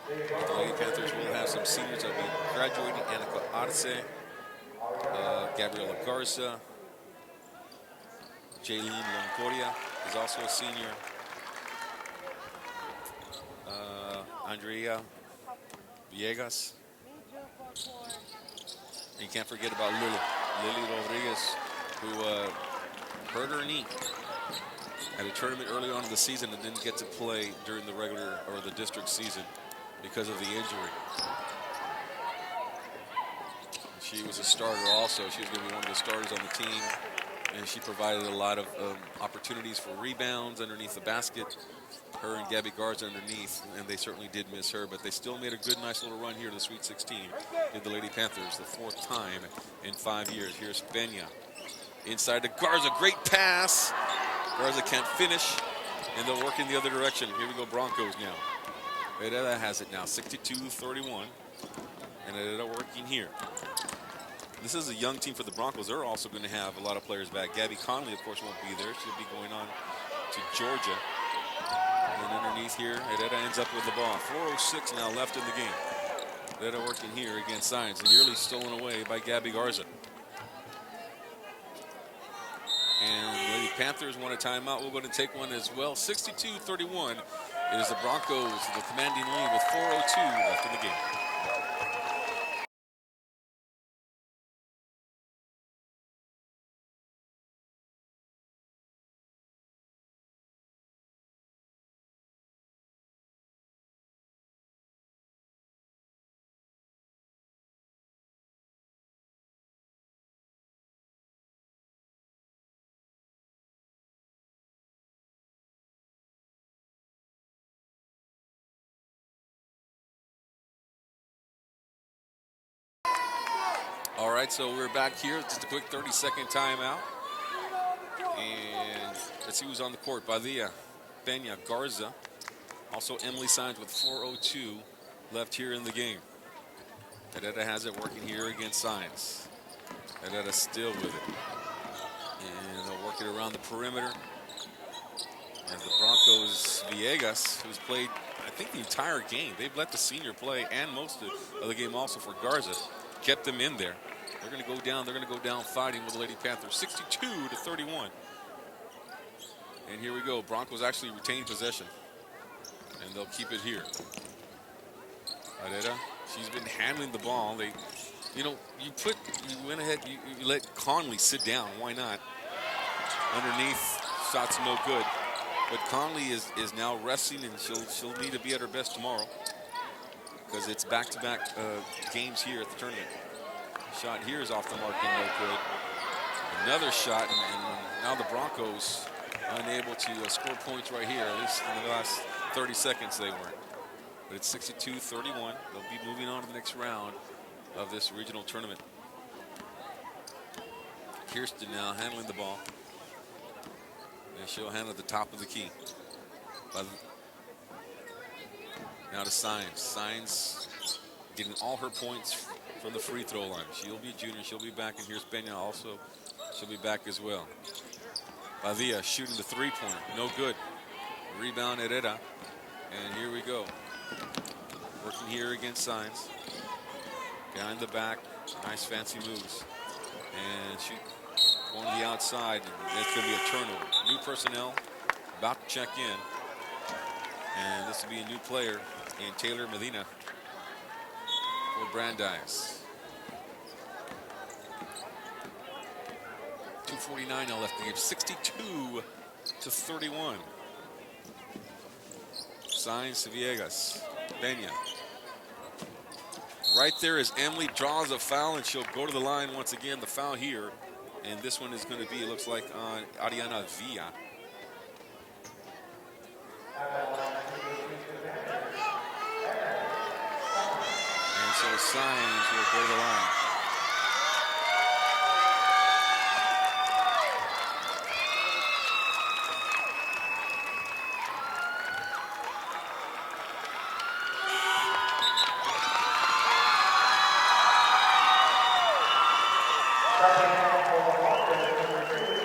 The Lady Panthers will have some seniors that will be graduating. Annika Arce, Gabriela Garza, Jaylene Longoria is also a senior. Andrea Villegas. And you can't forget about Lily Rodriguez, who hurt her knee at a tournament early on in the season and didn't get to play during the regular or the district season because of the injury. She was a starter also. She was going to be one of the starters on the team, and she provided a lot of opportunities for rebounds underneath the basket. Her and Gabby Garza underneath, and they certainly did miss her, but they still made a good, nice little run here to the Sweet 16. Did the Lady Panthers, the 4th time in 5 years. Here's Pena. Inside to Garza, great pass. Garza can't finish, and they'll work in the other direction. Here we go, Broncos now. Herrera has it now, 62-31. And Herrera working here. This is a young team for the Broncos. They're also going to have a lot of players back. Gabby Conley, of course, won't be there. She'll be going on to Georgia. And underneath here, Herrera ends up with the ball. 4:06 now left in the game. Herrera working here against Sines, nearly stolen away by Gabby Garza. And the Lady Panthers want a timeout. We're going to take one as well. 62-31. It is the Broncos, the commanding lead with 4:02 left in the game. All right, so we're back here. Just a quick 30-second timeout. And let's see who's on the court. Badia, Pena, Garza. Also Emily Sines with 4:02 left here in the game. Herrera has it working here against Sines. Herrera still with it. And they'll work it around the perimeter. As the Broncos, Villegas, who's played, I think, the entire game. They've let the senior play and most of the game also for Garza. Kept them in there. They're going to go down. They're going to go down fighting with the Lady Panthers. 62-31. And here we go. Broncos actually retain possession. And they'll keep it here. Herrera, she's been handling the ball. You went ahead, you let Conley sit down. Why not? Underneath, shots no good. But Conley is now resting, and she'll need to be at her best tomorrow because it's back-to-back games here at the tournament. Shot here is off the mark and no good. Another shot, and now the Broncos unable to score points right here. At least in the last 30 seconds they weren't. But it's 62-31. They'll be moving on to the next round of this regional tournament. Kirsten now handling the ball. And she'll handle at the top of the key. Now to Sines. Sines getting all her points from the free throw line. She'll be a junior. She'll be back. And here's Pena also. She'll be back as well. Badia shooting the three-pointer. No good. Rebound Herrera. And here we go. Working here against Sines. Behind the back. Nice fancy moves. And shoot. Going to the outside. That's going to be a turnover. New personnel about to check in. And this will be a new player in Taylor Medina for Brandeis. 2:49 now left in the game. 62-31. Sines to Villegas. Pena. right there as Emily draws a foul, and she'll go to the line once again. The foul here, and this one is going to be, it looks like, on Ariana Villa. And so Signs will go to the line.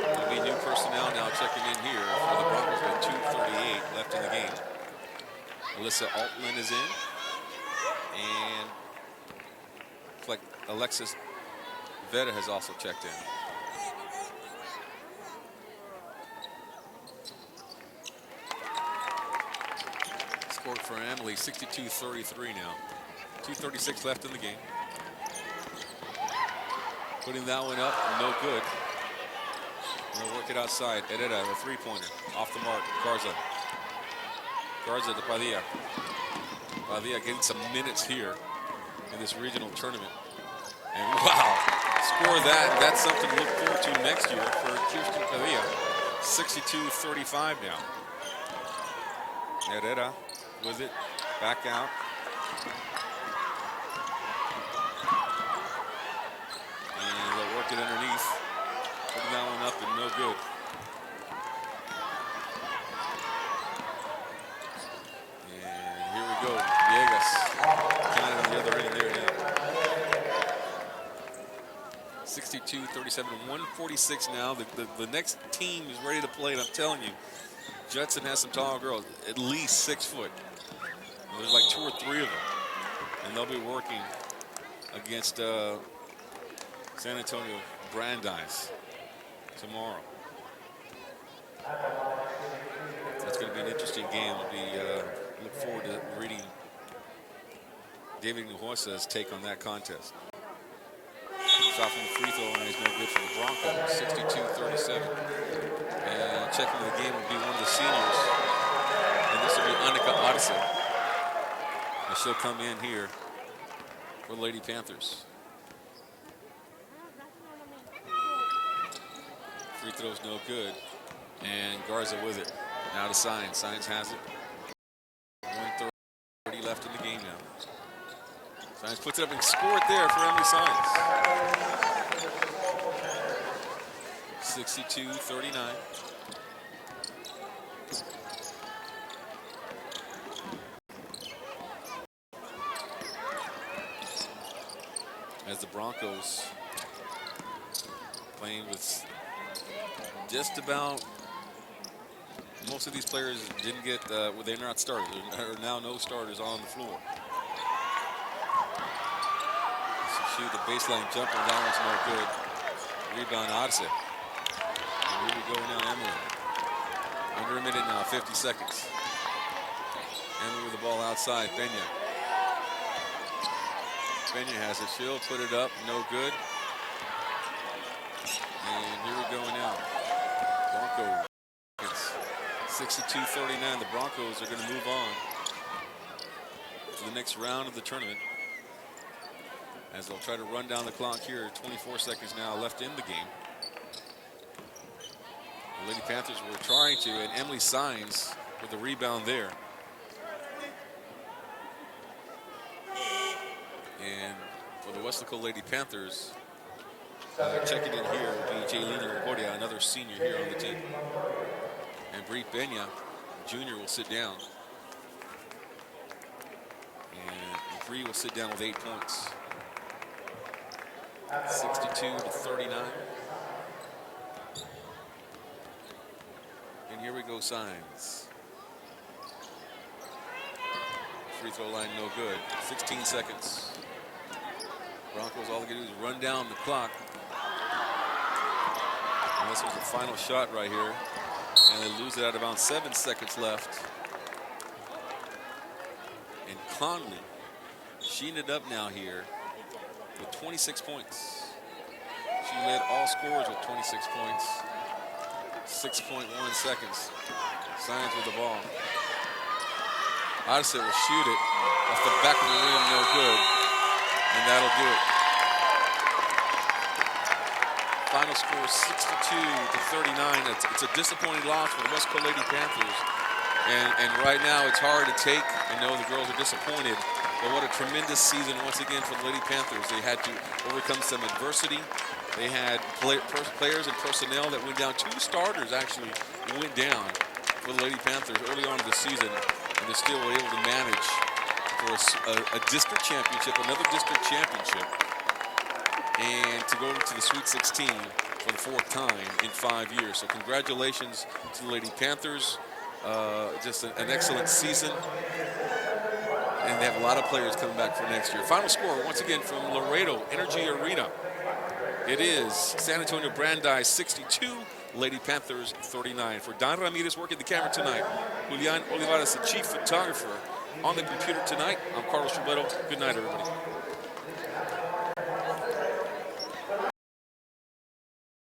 There'll be new personnel now checking in here for the Broncos with 2:38 left in the game. Alyssa Altman is in, and looks like Alexis Veta has also checked in. Scored for Emily, 62-33 now. 2:36 left in the game. Putting that one up, no good. And they'll work it outside. Herrera, the three-pointer, off the mark. Garza to Padilla. Padilla getting some minutes here in this regional tournament. And wow, score that. That's something to look forward to next year for Kirsten Padilla. 62-35 now. Herrera with it, back out. And they'll work it underneath. Putting that one up and no good. And here we go. Villegas kind of on the other end there now. 62-37, 146 now. The next team is ready to play, and I'm telling you, Judson has some tall girls, at least 6 foot. There's like 2 or 3 of them. And they'll be working against San Antonio Brandeis tomorrow. That's going to be an interesting game. Look forward to reading David Nuhosa's take on that contest. Shot from the free throw line is no good for the Broncos, 62-37. And checking the game will be one of the seniors. And this will be Annika Odyssey. And she'll come in here for Lady Panthers. Free throw's no good. And Garza with it. Now to Signs. Signs has it. 1:30 left in the game now. Signs puts it up and scored there for Emily Signs. 62-39. As the Broncos playing with just about most of these players didn't get, they're not starters. There are now no starters on the floor. Shoot the baseline jumper, that one's no good. Rebound Odyssey. And here we go now, Emily. Under a minute now, 50 seconds. Emily with the ball outside, Pena. Pena has it, she'll put it up, no good. And here we go now. Broncos. It's 62-39. The Broncos are going to move on to the next round of the tournament, as they'll try to run down the clock here. 24 seconds now left in the game. The Lady Panthers were trying to, and Emily Signs with the rebound there. And for the Westlaco Lady Panthers, checking in here will be Jaylina Laguardia, another senior here on the team. And Brie Pena, Jr. will sit down. And Brie will sit down with 8 points. 62-39. And here we go, Signs. Free throw line no good. 16 seconds. Broncos, all they can do is run down the clock. And this was the final shot right here. And they lose it at about 7 seconds left. And Conley, sheeting it up now here with 26 points. She led all scorers with 26 points. 6.1 seconds. Signs with the ball. Odyssey will shoot it off the back of the rim, no good. and that'll do it. Final score 62-39. It's a disappointing loss for the West Coast Lady Panthers. And right now it's hard to take. I know the girls are disappointed, but what a tremendous season once again for the Lady Panthers. They had to overcome some adversity. They had players and personnel that went down. 2 starters actually went down for the Lady Panthers early on in the season, and they still were able to manage for a district championship, another district championship, and to go to the Sweet 16 for the 4th time in 5 years. So congratulations to the Lady Panthers. Just an excellent season. And they have a lot of players coming back for next year. Final score, once again, from Laredo Energy Arena. It is San Antonio Brandeis 62, Lady Panthers 39. For Don Ramirez working the camera tonight, Julian Olivares, the chief photographer, on the computer tonight, I'm Carlos Robledo. Good night, everybody.